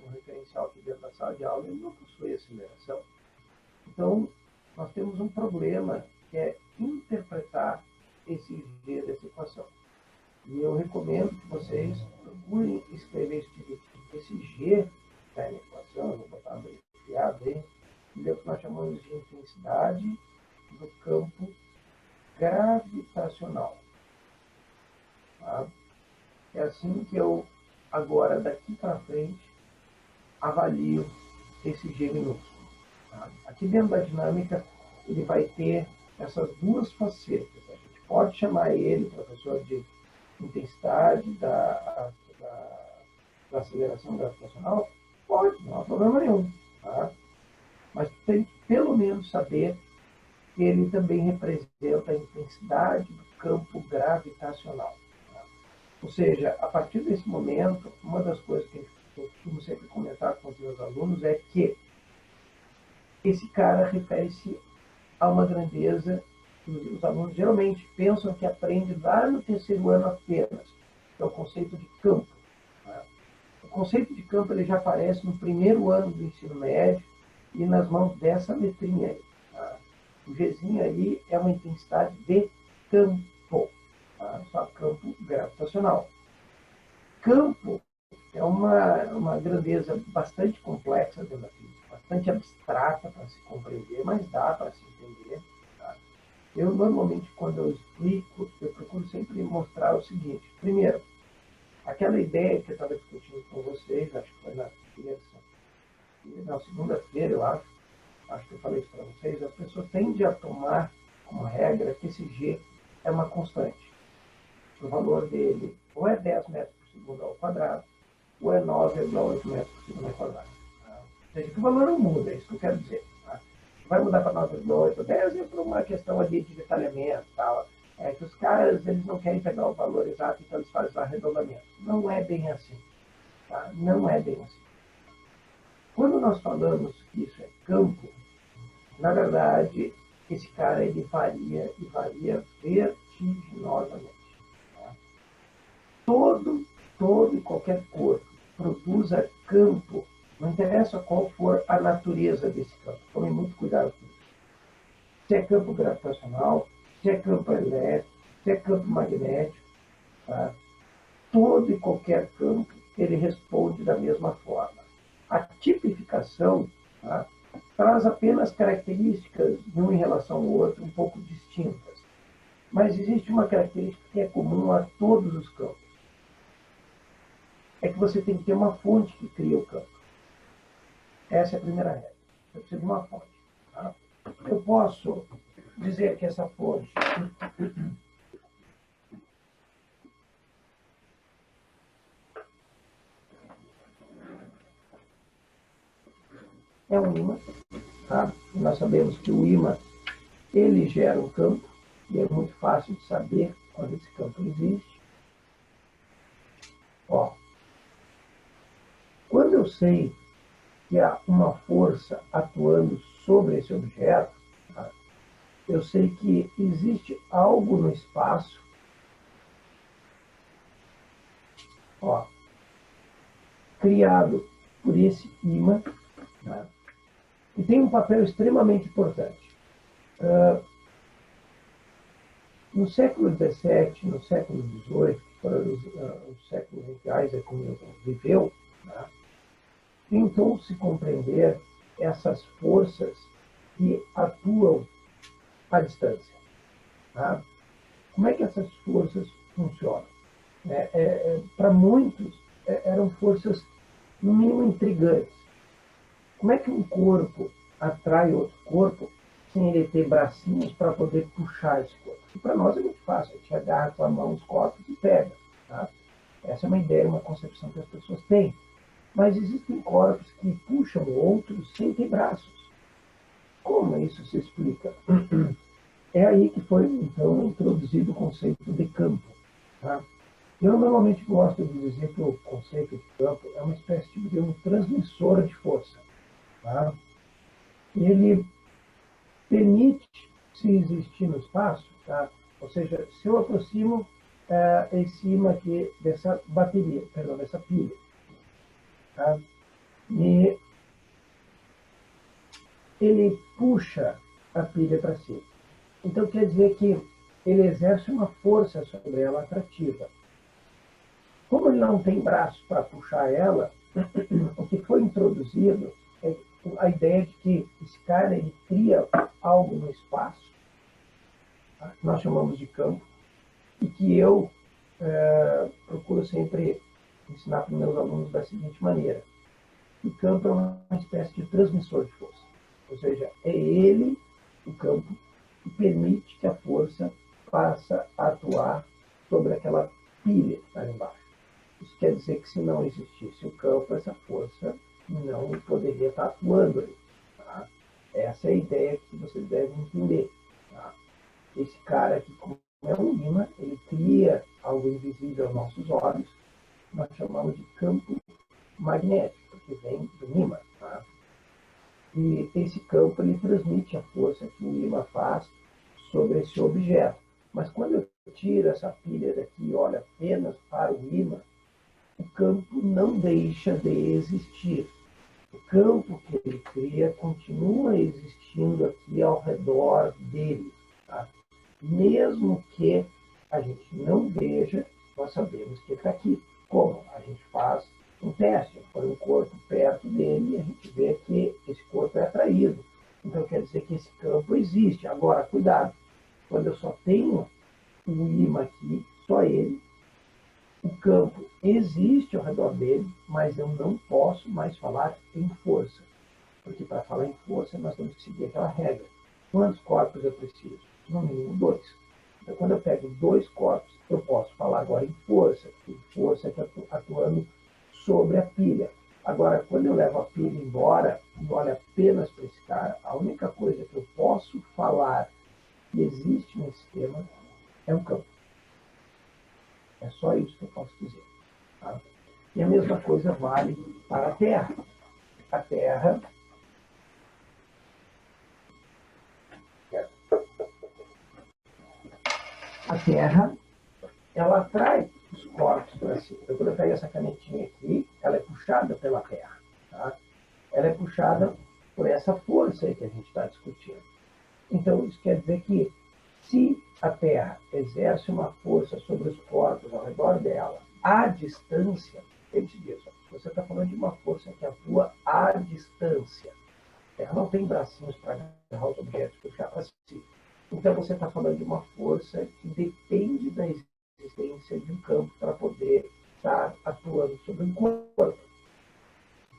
O referencial aqui dentro da sala de aula ele não possui aceleração. Então, nós temos um problema que é interpretar esse G dessa equação. E eu recomendo que vocês procurem escrever isso direitinho. Esse G está na equação, eu vou botar abreviado aí, e é o que nós chamamos de intensidade do campo gravitacional. Tá? É assim que eu, agora, daqui para frente, avalio esse G minúsculo. Tá? Aqui dentro da dinâmica, ele vai ter essas duas facetas. A gente pode chamar ele, professor, de intensidade da aceleração gravitacional? Pode, não há problema nenhum. Tá? Mas tem que, pelo menos, saber que ele também representa a intensidade do campo gravitacional. Tá? Ou seja, a partir desse momento, uma das coisas que eu costumo sempre comentar com os meus alunos é que esse cara refere-se a uma grandeza que os alunos geralmente pensam que aprendem lá no terceiro ano apenas, que é o conceito de campo. Tá? O conceito de campo ele já aparece no primeiro ano do ensino médio e nas mãos dessa letrinha aí. Tá? O Gzinho aí é uma intensidade de campo, tá? Só campo gravitacional. Campo é uma grandeza bastante complexa da física, bastante abstrata para se compreender, mas dá para se entender. Tá? Eu, normalmente, quando eu explico, eu procuro sempre mostrar o seguinte. Primeiro, aquela ideia que eu estava discutindo com vocês, acho que foi na segunda-feira, eu acho que eu falei isso para vocês, as pessoas tendem a tomar como regra que esse G é uma constante. O valor dele ou é 10 metros por segundo ao quadrado, ou é 9,8 metros por segundo ao quadrado. Tá? Ou seja, que o valor não muda, é isso que eu quero dizer. Tá? Vai mudar para 9,8 ou 10 é por uma questão ali de detalhamento, tal, é que os caras eles não querem pegar o valor exato, então eles fazem o arredondamento. Não é bem assim. Tá? Não é bem assim. Quando nós falamos que isso é campo, na verdade, esse cara ele varia e varia vertiginosamente. Tá? Todo e qualquer corpo produza campo, não interessa qual for a natureza desse campo. Tome muito cuidado com isso. Se é campo gravitacional, se é campo elétrico, se é campo magnético, tá? Todo e qualquer campo ele responde da mesma forma. A tipificação, tá, traz apenas características de um em relação ao outro um pouco distintas. Mas existe uma característica que é comum a todos os campos. É que você tem que ter uma fonte que cria o campo. Essa é a primeira regra. Você precisa de uma fonte. Tá? Eu posso dizer que essa fonte é um ímã. Tá? E nós sabemos que o ímã ele gera um campo, e é muito fácil de saber quando esse campo existe. Ó, quando eu sei que há uma força atuando sobre esse objeto, tá? Eu sei que existe algo no espaço, ó, criado por esse ímã, tá? E tem um papel extremamente importante. No século XVII, no século XVIII, que foram os séculos em que Isaac Newton viveu, tá? Tentou se compreender essas forças que atuam à distância. Tá? Como é que essas forças funcionam? Para muitos, eram forças, no mínimo, intrigantes. Como é que um corpo atrai outro corpo sem ele ter bracinhos para poder puxar esse corpo? Para nós é muito fácil, a gente agarra com a mão os corpos e pega. Tá? Essa é uma ideia, uma concepção que as pessoas têm. Mas existem corpos que puxam outros sem ter braços. Como isso se explica? É aí que foi, então, introduzido o conceito de campo. Tá? Eu normalmente gosto de dizer que o conceito de campo é uma espécie de um transmissor de força. Tá? Ele permite se existir no espaço, tá? Ou seja, se eu aproximo em cima aqui dessa bateria, perdão, dessa pilha, tá? E ele puxa a pilha para si. Então quer dizer que ele exerce uma força sobre ela atrativa. Como ele não tem braço para puxar ela, o que foi introduzido é a ideia de que esse cara ele cria algo no espaço, tá? Que nós chamamos de campo, e que eu procuro sempre ensinar para os meus alunos da seguinte maneira: o campo é uma espécie de transmissor de força, ou seja, é ele, o campo, que permite que a força passe a atuar sobre aquela pilha que está ali embaixo. Isso quer dizer que se não existisse o campo, essa força não poderia estar atuando ali. Tá? Essa é a ideia que vocês devem entender. Tá? Esse cara aqui, como é um ímã, ele cria algo invisível aos nossos olhos, nós chamamos de campo magnético, que vem do ímã. Tá? E esse campo ele transmite a força que o ímã faz sobre esse objeto. Mas quando eu tiro essa pilha daqui e olho apenas para o ímã, o campo não deixa de existir. O campo que ele cria continua existindo aqui ao redor dele. Tá? Mesmo que a gente não veja, nós sabemos que ele está aqui. Como? A gente faz um teste, põe um corpo perto dele e a gente vê que esse corpo é atraído. Então quer dizer que esse campo existe. Agora, cuidado, quando eu só tenho um ímã aqui, só ele, o campo existe ao redor dele, mas eu não posso mais falar em força. Porque para falar em força, nós temos que seguir aquela regra. Quantos corpos eu preciso? No mínimo 2. Então, quando eu pego 2 corpos, eu posso falar agora em força, porque força é que atuando sobre a pilha. Agora, quando eu levo a pilha embora e olho apenas para esse cara, a única coisa que eu posso falar que existe nesse sistema é um campo. É só isso que eu posso dizer. Tá? E a mesma coisa vale para a Terra. A Terra, ela atrai os corpos para si. Eu coloquei essa canetinha aqui, ela é puxada pela Terra. Tá? Ela é puxada por essa força aí que a gente está discutindo. Então, isso quer dizer que se a Terra exerce uma força sobre os corpos ao redor dela, à distância, lembre-se disso, você está falando de uma força que atua à distância. A Terra não tem bracinhos para agarrar os objetos e puxar para si. Então, você está falando de uma força que depende da existência de um campo para poder estar atuando sobre um corpo.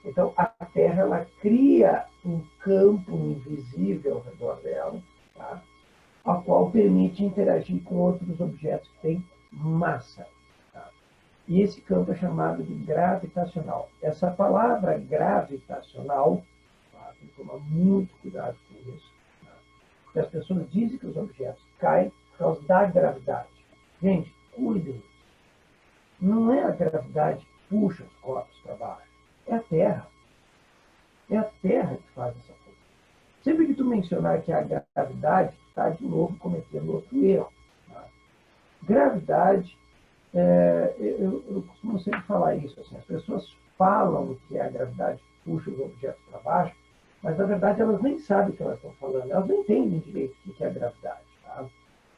Então, a Terra ela cria um campo invisível ao redor dela, tá? Ao qual permite interagir com outros objetos que têm massa. Tá? E esse campo é chamado de gravitacional. Essa palavra gravitacional, tá? Tem que tomar muito cuidado com isso. Tá? Porque as pessoas dizem que os objetos caem por causa da gravidade. Gente, cuidem. Não é a gravidade que puxa os corpos para baixo. É a Terra. É a Terra que faz essa coisa. Sempre que tu mencionar que a gravidade, está de novo cometendo outro erro. Tá? Gravidade, eu costumo sempre falar isso. Assim, as pessoas falam que a gravidade puxa os objetos para baixo, mas na verdade elas nem sabem o que elas estão falando. Elas não entendem direito o que é a gravidade. Tá?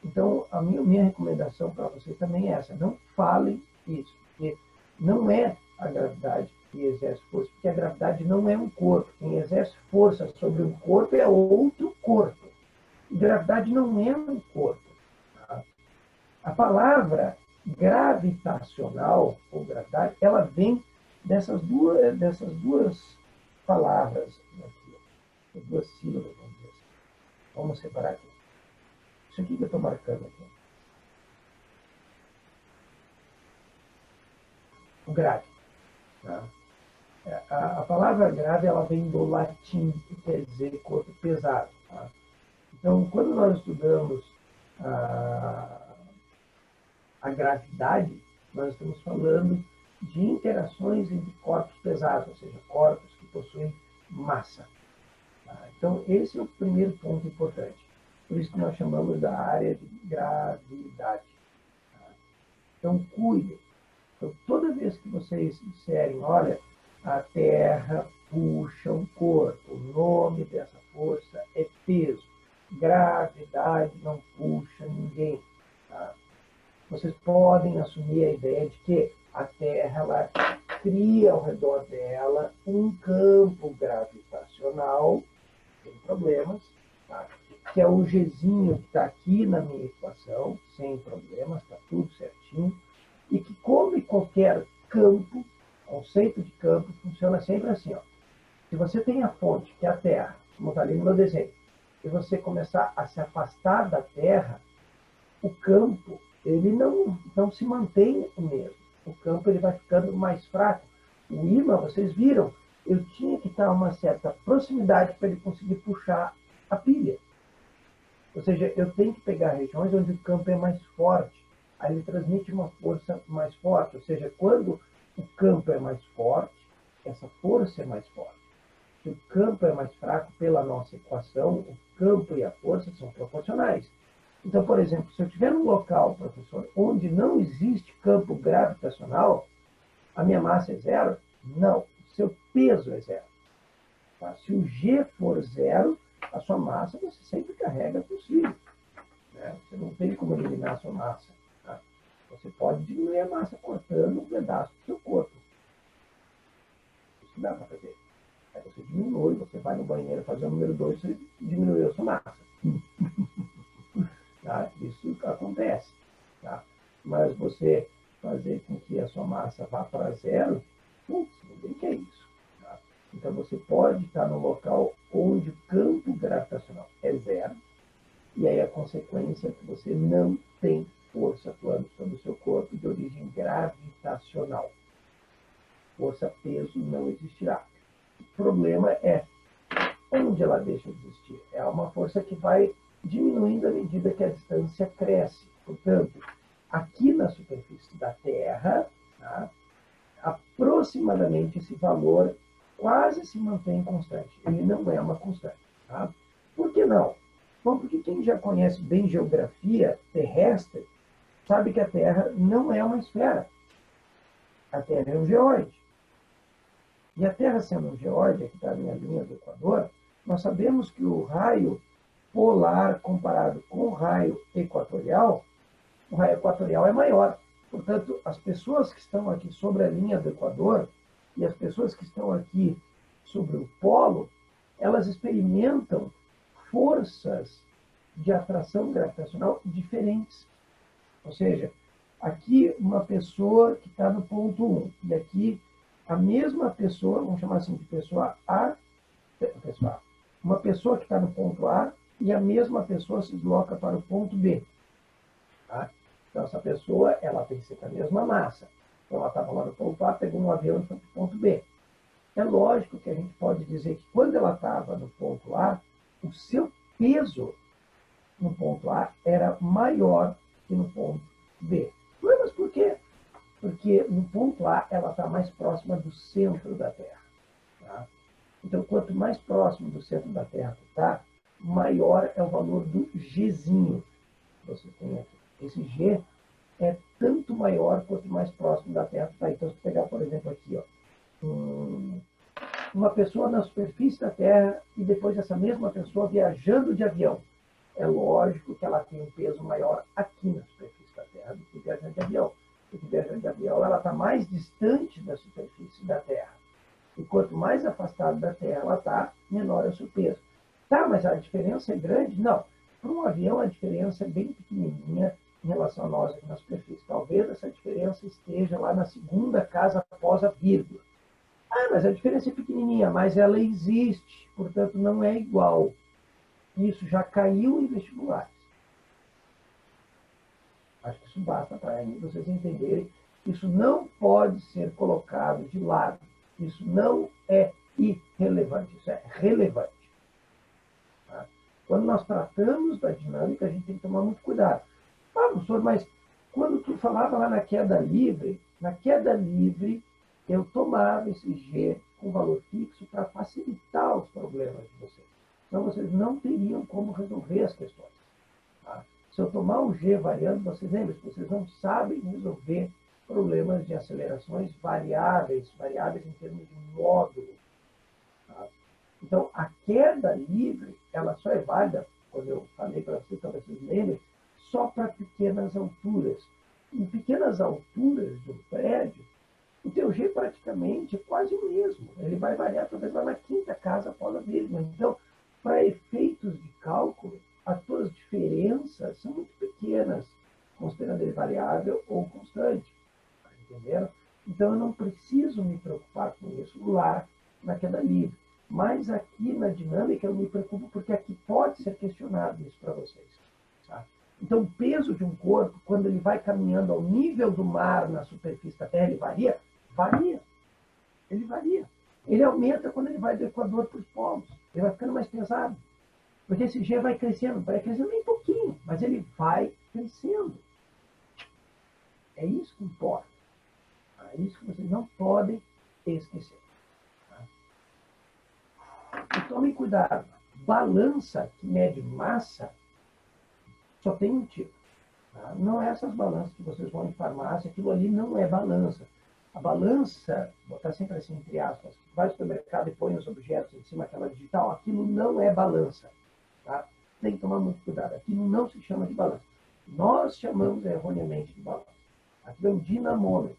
Então, a minha recomendação para vocês também é essa. Não falem isso, porque não é a gravidade que exerce força, porque a gravidade não é um corpo. Quem exerce força sobre um corpo é outro corpo. E gravidade não é um corpo. Tá? A palavra gravitacional, ou gravidade, ela vem dessas duas palavras aqui, duas sílabas, vamos dizer assim. Vamos separar aqui. Isso aqui que eu estou marcando aqui. O grave. Tá? A palavra grave ela vem do latim, que quer dizer corpo pesado. Tá? Então, quando nós estudamos a gravidade, nós estamos falando de interações entre corpos pesados, ou seja, corpos que possuem massa. Tá? Então, esse é o primeiro ponto importante. Por isso que nós chamamos da área de gravidade. Tá? Então, cuidem. Então, toda vez que vocês disserem, olha, a Terra puxa um corpo, o nome dessa força é peso. Gravidade não puxa ninguém. Tá? Vocês podem assumir a ideia de que a Terra ela cria ao redor dela um campo gravitacional, sem problemas, tá? Que é o Gzinho que está aqui na minha equação, sem problemas, está tudo certinho. E que, como qualquer campo, conceito de campo, funciona sempre assim. Ó. Se você tem a fonte, que é a Terra, como está ali no meu desenho, e você começar a se afastar da Terra, o campo ele não se mantém o mesmo. O campo ele vai ficando mais fraco. O ímã, vocês viram, eu tinha que estar a uma certa proximidade para ele conseguir puxar a pilha. Ou seja, eu tenho que pegar regiões onde o campo é mais forte. Aí ele transmite uma força mais forte. Ou seja, quando o campo é mais forte, essa força é mais forte. Se o campo é mais fraco, pela nossa equação, o campo e a força são proporcionais. Então, por exemplo, se eu tiver um local, professor, onde não existe campo gravitacional, a minha massa é zero? Não. O seu peso é zero. Tá? Se o G for zero, a sua massa você sempre carrega possível. Né? Você não tem como eliminar a sua massa. Tá? Você pode diminuir a massa cortando um pedaço do seu corpo. Isso dá para fazer. Aí você diminui, você vai no banheiro fazer o número 2, você diminuiu a sua massa. Tá? Isso acontece. Tá? Mas você fazer com que a sua massa vá para zero, ninguém quer isso. Tá? Então você pode estar no local onde o campo gravitacional é zero, e aí a consequência é que você não tem força atuando sobre o seu corpo de origem gravitacional. Força-peso não existirá. O problema é onde ela deixa de existir. É uma força que vai diminuindo à medida que a distância cresce. Portanto, aqui na superfície da Terra, tá, aproximadamente esse valor quase se mantém constante. Ele não é uma constante. Tá? Por que não? Bom, porque quem já conhece bem geografia terrestre sabe que a Terra não é uma esfera. A Terra é um geóide. E a Terra sendo um geóide, aqui está a minha linha do Equador, nós sabemos que o raio polar comparado com o raio equatorial é maior. Portanto, as pessoas que estão aqui sobre a linha do Equador e as pessoas que estão aqui sobre o polo, elas experimentam forças de atração gravitacional diferentes. Ou seja, aqui uma pessoa que está no ponto 1, e aqui a mesma pessoa, vamos chamar assim de pessoa A, uma pessoa que está no ponto A e a mesma pessoa se desloca para o ponto B. Tá? Então, essa pessoa ela tem que ser com a mesma massa. Então, ela estava lá no ponto A, pegou um avião e foi para o ponto B. É lógico que a gente pode dizer que quando ela estava no ponto A, o seu peso no ponto A era maior que no ponto B. Mas por quê? Porque no ponto A ela está mais próxima do centro da Terra. Tá? Então, quanto mais próximo do centro da Terra está, maior é o valor do Gzinho que você tem aqui. Esse G é tanto maior quanto mais próximo da Terra está. Então, se pegar, por exemplo, aqui, ó, uma pessoa na superfície da Terra e depois essa mesma pessoa viajando de avião. É lógico que ela tem um peso maior aqui na superfície da Terra do que viajando de avião. Porque viajando de avião ela está mais distante da superfície da Terra. E quanto mais afastada da Terra ela está, menor é o seu peso. Tá, mas a diferença é grande? Não. Para um avião a diferença é bem pequenininha em relação a nós aqui na superfície. Talvez essa diferença esteja lá na segunda casa após a vírgula. Ah, mas a diferença é pequenininha, mas ela existe, portanto não é igual. Isso já caiu em vestibulares. Acho que isso basta para vocês entenderem. Isso não pode ser colocado de lado. Isso não é irrelevante, isso é relevante. Tá? Quando nós tratamos da dinâmica, a gente tem que tomar muito cuidado. Ah, professor, mas quando tu falava lá na queda livre eu tomava esse G com valor fixo para facilitar os problemas de vocês. Então, vocês não teriam como resolver as questões. Tá? Se eu tomar um G variando, vocês lembram que vocês não sabem resolver problemas de acelerações variáveis em termos de módulo. Tá? Então, a queda livre, ela só é válida, quando eu falei para vocês, talvez vocês lembrem, só para pequenas alturas. Em pequenas alturas do prédio, o teu G praticamente é quase o mesmo. Ele vai variar talvez lá na quinta casa após a vírgula. Então, para efeitos de cálculo, as tuas diferenças são muito pequenas, considerando ele variável ou constante. Entenderam? Então, eu não preciso me preocupar com isso lá na queda livre. Mas aqui na dinâmica eu me preocupo porque aqui pode ser questionado isso para vocês. Tá? Então, o peso de um corpo, quando ele vai caminhando ao nível do mar na superfície da Terra, ele varia? Varia. Ele varia. Ele aumenta quando ele vai do Equador para os polos. Ele vai ficando mais pesado. Porque esse G vai crescendo bem pouquinho, mas ele vai crescendo. É isso que importa. É isso que vocês não podem esquecer. E tomem cuidado. Balança que mede massa só tem um tipo. Tá? Não é essas balanças que vocês vão em farmácia, aquilo ali não é balança. A balança, vou botar sempre assim entre aspas, vai ao supermercado e põe os objetos em cima daquela digital, aquilo não é balança. Tá? Tem que tomar muito cuidado. Aquilo não se chama de balança. Nós chamamos erroneamente de balança. Aquilo é um dinamômetro.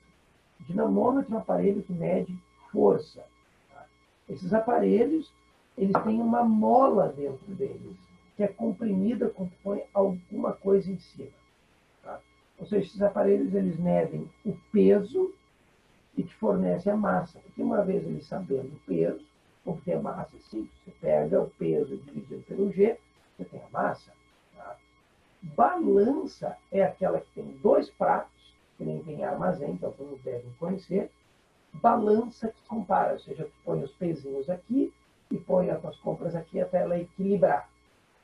O dinamômetro é um aparelho que mede força. Tá? Esses aparelhos, eles têm uma mola dentro deles, que é comprimida quando põe alguma coisa em cima. Tá? Ou seja, esses aparelhos, eles medem o peso e te fornecem a massa. Porque uma vez eles sabendo o peso, obter a massa, sim, você pega o peso dividido pelo G, você tem a massa. Tá? Balança é aquela que tem dois pratos, que nem tem armazém, então todos devem conhecer. Balança que compara, ou seja, tu põe os pezinhos aqui e põe as tuas compras aqui até ela equilibrar.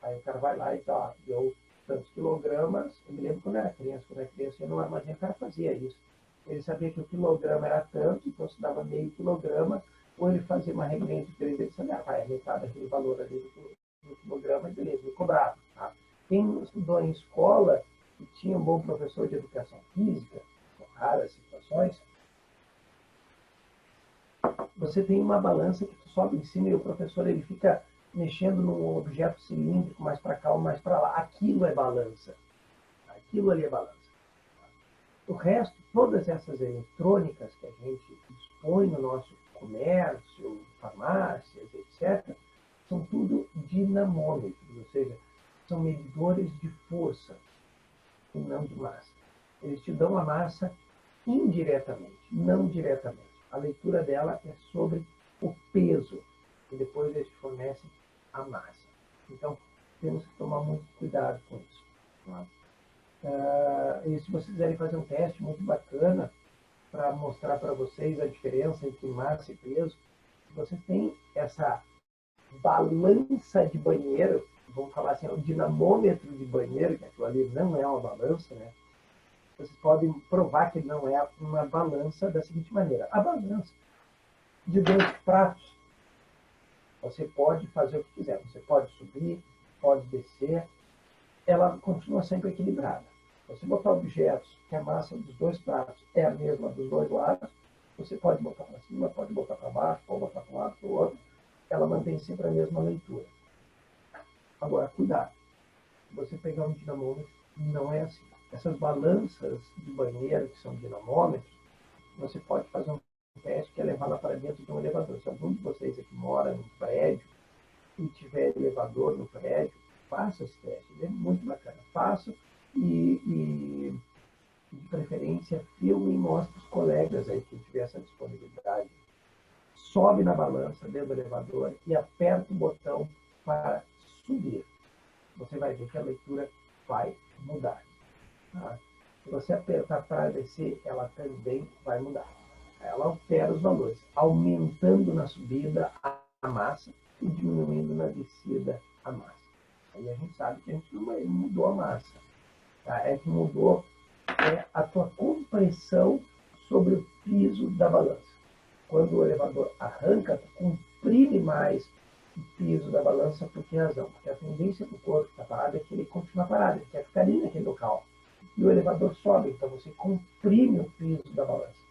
Aí o cara vai lá e tá, eu tantos quilogramas. Eu me lembro quando era criança, ia no armazém, o cara fazia isso. Ele sabia que o quilograma era tanto, então se dava meio quilograma, ou ele fazia uma regrinha de 3, ele sabia, vai, metade daquele valor ali do quilograma, e beleza, ele cobrava. Tá? Quem estudou em escola e tinha um bom professor de educação física, com raras situações, você tem uma balança que tu sobe em cima e o professor ele fica mexendo num objeto cilíndrico mais para cá ou mais para lá. Aquilo é balança. Aquilo ali é balança. O resto, todas essas eletrônicas que a gente dispõe no nosso comércio, farmácias, etc., são tudo dinamômetros, ou seja, são medidores de força e não de massa. Eles te dão a massa indiretamente, não diretamente. A leitura dela é sobre o peso e depois eles fornecem a massa. Então, temos que tomar muito cuidado com isso. Tá? E se vocês quiserem fazer um teste muito bacana para mostrar para vocês a diferença entre massa e peso, se vocês têm essa balança de banheiro, vamos falar assim, o dinamômetro de banheiro, que aquilo ali não é uma balança, né? Vocês podem provar que não é uma balança da seguinte maneira. A balança de 2 pratos, você pode fazer o que quiser. Você pode subir, pode descer, ela continua sempre equilibrada. Você botar objetos que a massa dos 2 pratos é a mesma dos 2 lados, você pode botar para cima, pode botar para baixo, pode botar para um lado, para o outro, ela mantém sempre a mesma leitura. Agora, cuidado. Se você pegar um dinamômetro, não é assim. Essas balanças de banheiro, que são dinamômetros, você pode fazer um teste que é levá-la para dentro de um elevador. Se algum de vocês aqui mora num prédio e tiver elevador no prédio, faça esse teste. Ele é muito bacana. Faça e de preferência, filme e mostre os colegas aí que tiver essa disponibilidade. Sobe na balança dentro do elevador e aperta o botão para subir. Você vai ver que a leitura vai mudar. Tá? Se você apertar para descer, ela também vai mudar. Ela altera os valores, aumentando na subida a massa e diminuindo na descida a massa. Aí a gente sabe que a gente não mudou a massa. Tá? É que mudou a tua compressão sobre o piso da balança. Quando o elevador arranca, tu comprime mais o piso da balança. Por que razão? Porque a tendência do corpo que está parado é que ele continua parado, ele quer ficar ali naquele local. E o elevador sobe, então você comprime o piso da balança.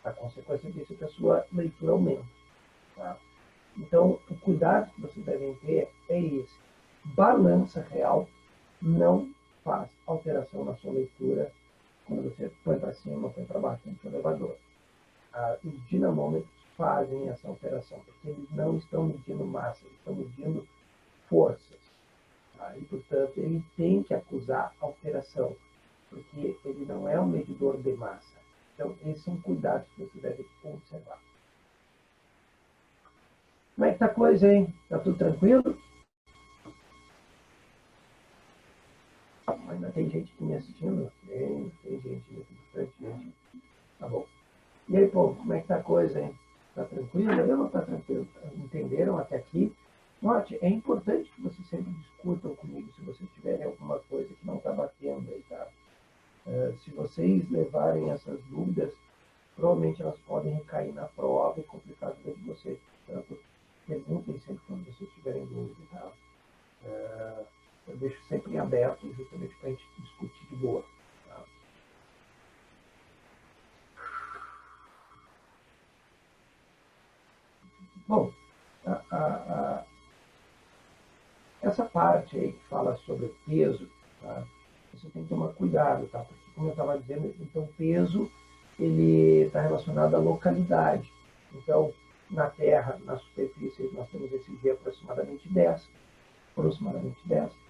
A consequência disso é que a sua leitura aumenta. Tá? Então, o cuidado que vocês devem ter é esse. Balança real não faz alteração na sua leitura quando você põe para cima ou põe para baixo no seu elevador. Os dinamômetros fazem essa alteração, porque eles não estão medindo massa, eles estão medindo forças. Tá? E, portanto, ele tem que acusar alteração, porque ele não é um medidor de massa. Então, esses são cuidados que você deve observar. Como é que está a coisa, hein? Está tudo tranquilo? Ainda tem gente aqui me assistindo? Tem gente, bastante gente. Tá bom. E aí, povo, como é que está a coisa, hein? Está tranquilo? Eu não está tranquilo. Entenderam até aqui? Note, é importante que vocês sempre discutam comigo se vocês tiverem alguma coisa que não está batendo aí, tá? Se vocês levarem essas dúvidas, provavelmente elas podem recair na prova e complicar a vida de vocês. Portanto, perguntem sempre quando vocês tiverem dúvida, tá? Eu deixo sempre em aberto, justamente para a gente discutir de boa. Tá? Bom, essa parte aí que fala sobre peso, tá? Você tem que tomar cuidado, tá? Porque, como eu estava dizendo, então peso ele está relacionado à localidade. Então, na Terra, na superfície, nós temos esse G aproximadamente 10.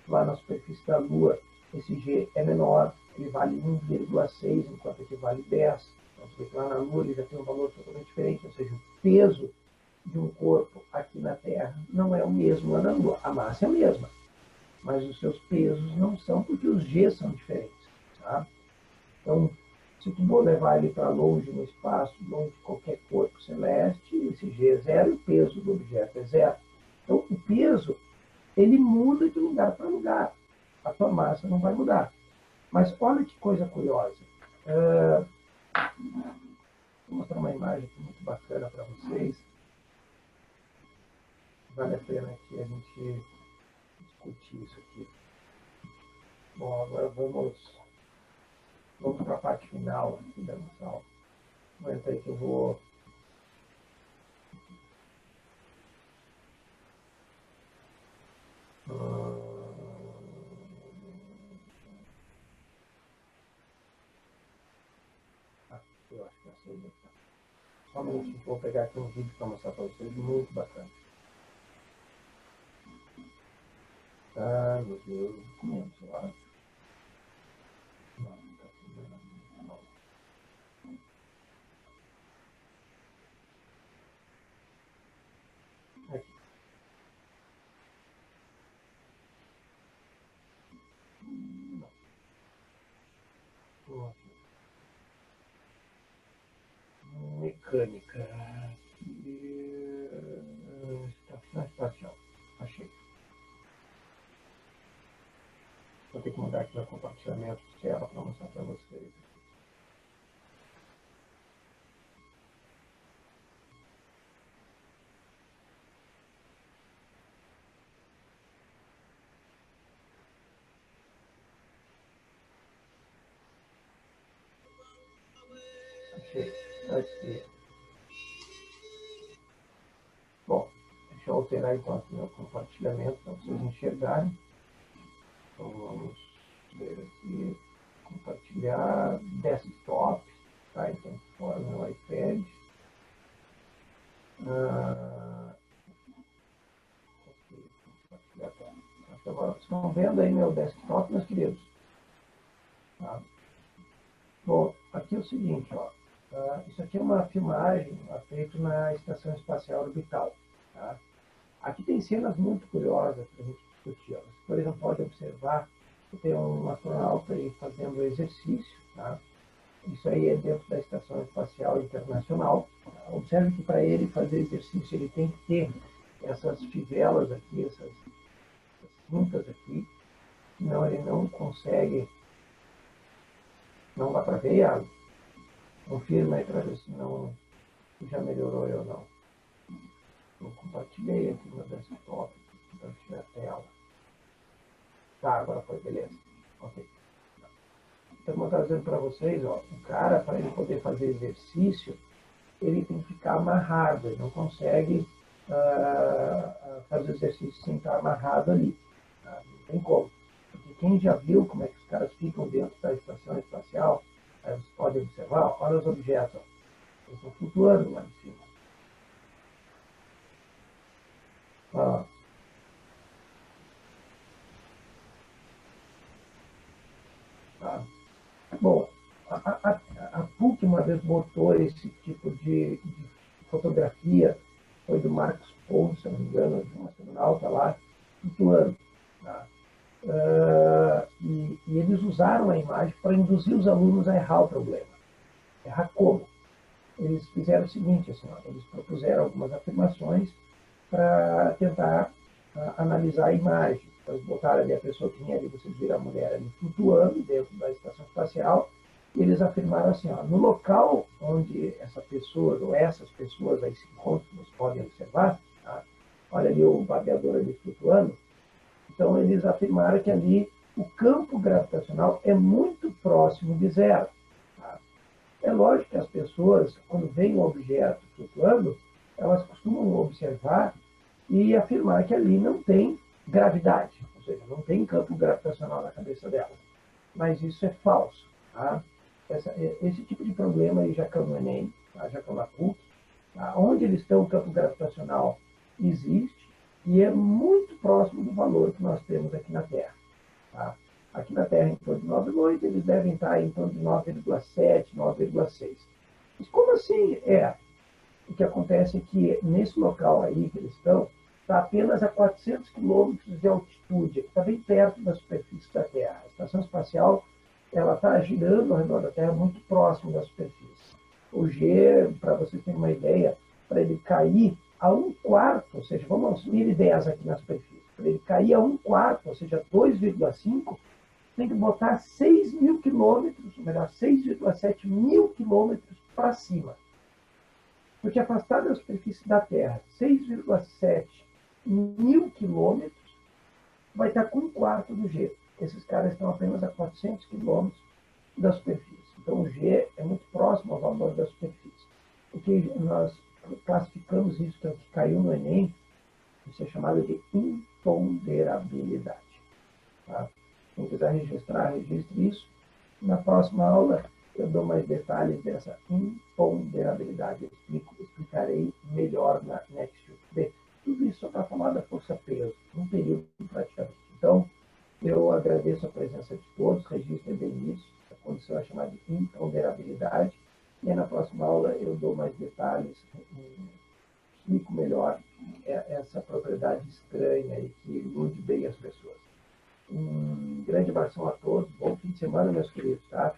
Lá na superfície da Lua, esse G é menor, ele vale 1,6, enquanto aqui vale 10. Então, você vê que lá na Lua ele já tem um valor totalmente diferente, ou seja, o peso de um corpo aqui na Terra não é o mesmo lá na Lua. A massa é a mesma, mas os seus pesos não são, porque os G são diferentes. Tá? Então, se tu for levar ele para longe no espaço, longe de qualquer corpo celeste, esse G é zero e o peso do objeto é zero. Então, o peso, ele muda de lugar para lugar. A tua massa não vai mudar. Mas olha que coisa curiosa. Vou mostrar uma imagem aqui muito bacana para vocês. Vale a pena que a gente discutir isso aqui. Bom, agora vamos para a parte final aqui da nossa aula. Aguenta aí que eu vou... eu acho que essa aí tá. Só um minutinho, vou pegar aqui um vídeo para mostrar para vocês, muito bacana. Ah, meu Deus, documentos, eu acho. Não, tá tudo não. Aqui. Não. Aqui. Mecânica. Estação espacial. Achei. Vou ter que mudar aqui para compartilhamento de tela para mostrar para vocês. Achei. Aqui. Bom, deixa eu alterar então aqui meu compartilhamento para vocês enxergarem. Então vamos ver aqui, compartilhar desktop, tá? Então fora meu iPad. Ok, compartilhar a tela. Agora vocês estão vendo aí meu desktop, meus queridos? Tá? Bom, aqui é o seguinte, ó. Isso aqui é uma filmagem feita na Estação Espacial Orbital. Tá? Aqui tem cenas muito curiosas para a gente discutir. Ó. Você, por exemplo, pode observar que tem um astronauta aí fazendo exercício. Tá? Isso aí é dentro da Estação Espacial Internacional. Tá? Observe que para ele fazer exercício ele tem que ter essas fivelas aqui, essas cintas aqui, senão ele não consegue. Não dá para ver, Iago? Confirma aí para ver se não já melhorou ou não. Eu compartilhei aqui no desktop, compartilhei a tela. Tá, agora foi, beleza. Ok. Então, como eu estava dizendo para vocês, ó, o cara, para ele poder fazer exercício, ele tem que ficar amarrado, ele não consegue fazer exercício sem estar amarrado ali. Tá? Não tem como. Porque quem já viu como é que os caras ficam dentro da estação espacial, aí vocês podem observar, olha os objetos, ó, eles estão flutuando lá em cima. Tá? Bom, a PUC uma vez botou esse tipo de fotografia, foi do Marcos Ponce, se não me engano, de um astronauta lá, flutuando. Tá? E eles usaram a imagem para induzir os alunos a errar o problema. Errar como? Eles fizeram o seguinte, assim, ó, eles propuseram algumas afirmações para tentar analisar a imagem. Então, eles botaram ali a pessoa que tinha ali, vocês viram a mulher ali flutuando dentro da estação espacial, e eles afirmaram assim, ó, no local onde essa pessoa, ou essas pessoas aí se encontram, vocês podem observar, tá? Olha ali o babeador ali flutuando, então eles afirmaram que ali o campo gravitacional é muito próximo de zero. Tá? É lógico que as pessoas, quando veem um objeto flutuando, elas costumam observar e afirmar que ali não tem gravidade, ou seja, não tem campo gravitacional na cabeça delas. Mas isso é falso. Tá? Esse tipo de problema aí já caiu no Enem, tá? Já caiu na PUC. Tá? Onde eles estão, o campo gravitacional existe e é muito próximo do valor que nós temos aqui na Terra. Tá? Aqui na Terra, em torno de 9,8, eles devem estar em torno de 9,7, 9,6. Mas como assim é? O que acontece é que nesse local aí que eles estão, está apenas a 400 quilômetros de altitude, está bem perto da superfície da Terra. A estação espacial ela está girando ao redor da Terra muito próximo da superfície. O G, para vocês terem uma ideia, para ele cair a 1/4, ou seja, vamos assumir 10 aqui na superfície, para ele cair a 1/4, ou seja, 2,5, tem que botar 6 mil quilômetros, ou melhor, 6,7 mil quilômetros para cima. Porque afastado da superfície da Terra, 6,7 mil quilômetros, vai estar com 1/4 do G. Esses caras estão apenas a 400 quilômetros da superfície. Então, o G é muito próximo ao valor da superfície. O que nós classificamos isso, que é o que caiu no Enem, isso é chamado de imponderabilidade. Tá? Quem quiser registrar, registre isso. Na próxima aula, eu dou mais detalhes dessa imponderabilidade. Eu explicarei melhor na Next. Bem, tudo isso só para falar da força-peso, um período praticamente. Então, eu agradeço a presença de todos, registrem bem isso, a condição é chamada de imponderabilidade. E na próxima aula eu dou mais detalhes, explico melhor essa propriedade estranha e que ilude bem as pessoas. Um grande abraço a todos, bom fim de semana, meus queridos, tá?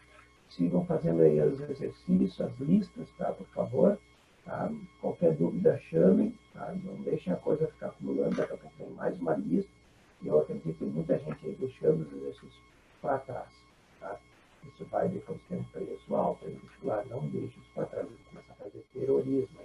Sigam fazendo aí os exercícios, as listas, tá? Por favor. Tá? Qualquer dúvida, chamem, tá? Não deixem a coisa ficar acumulando, daqui a pouco tem mais uma lista. E eu acredito que tem muita gente aí deixando os exercícios para trás. Tá? Isso vai depois ter um preço alto, em vestibular, não deixe isso para trás, ele começa a fazer terrorismo.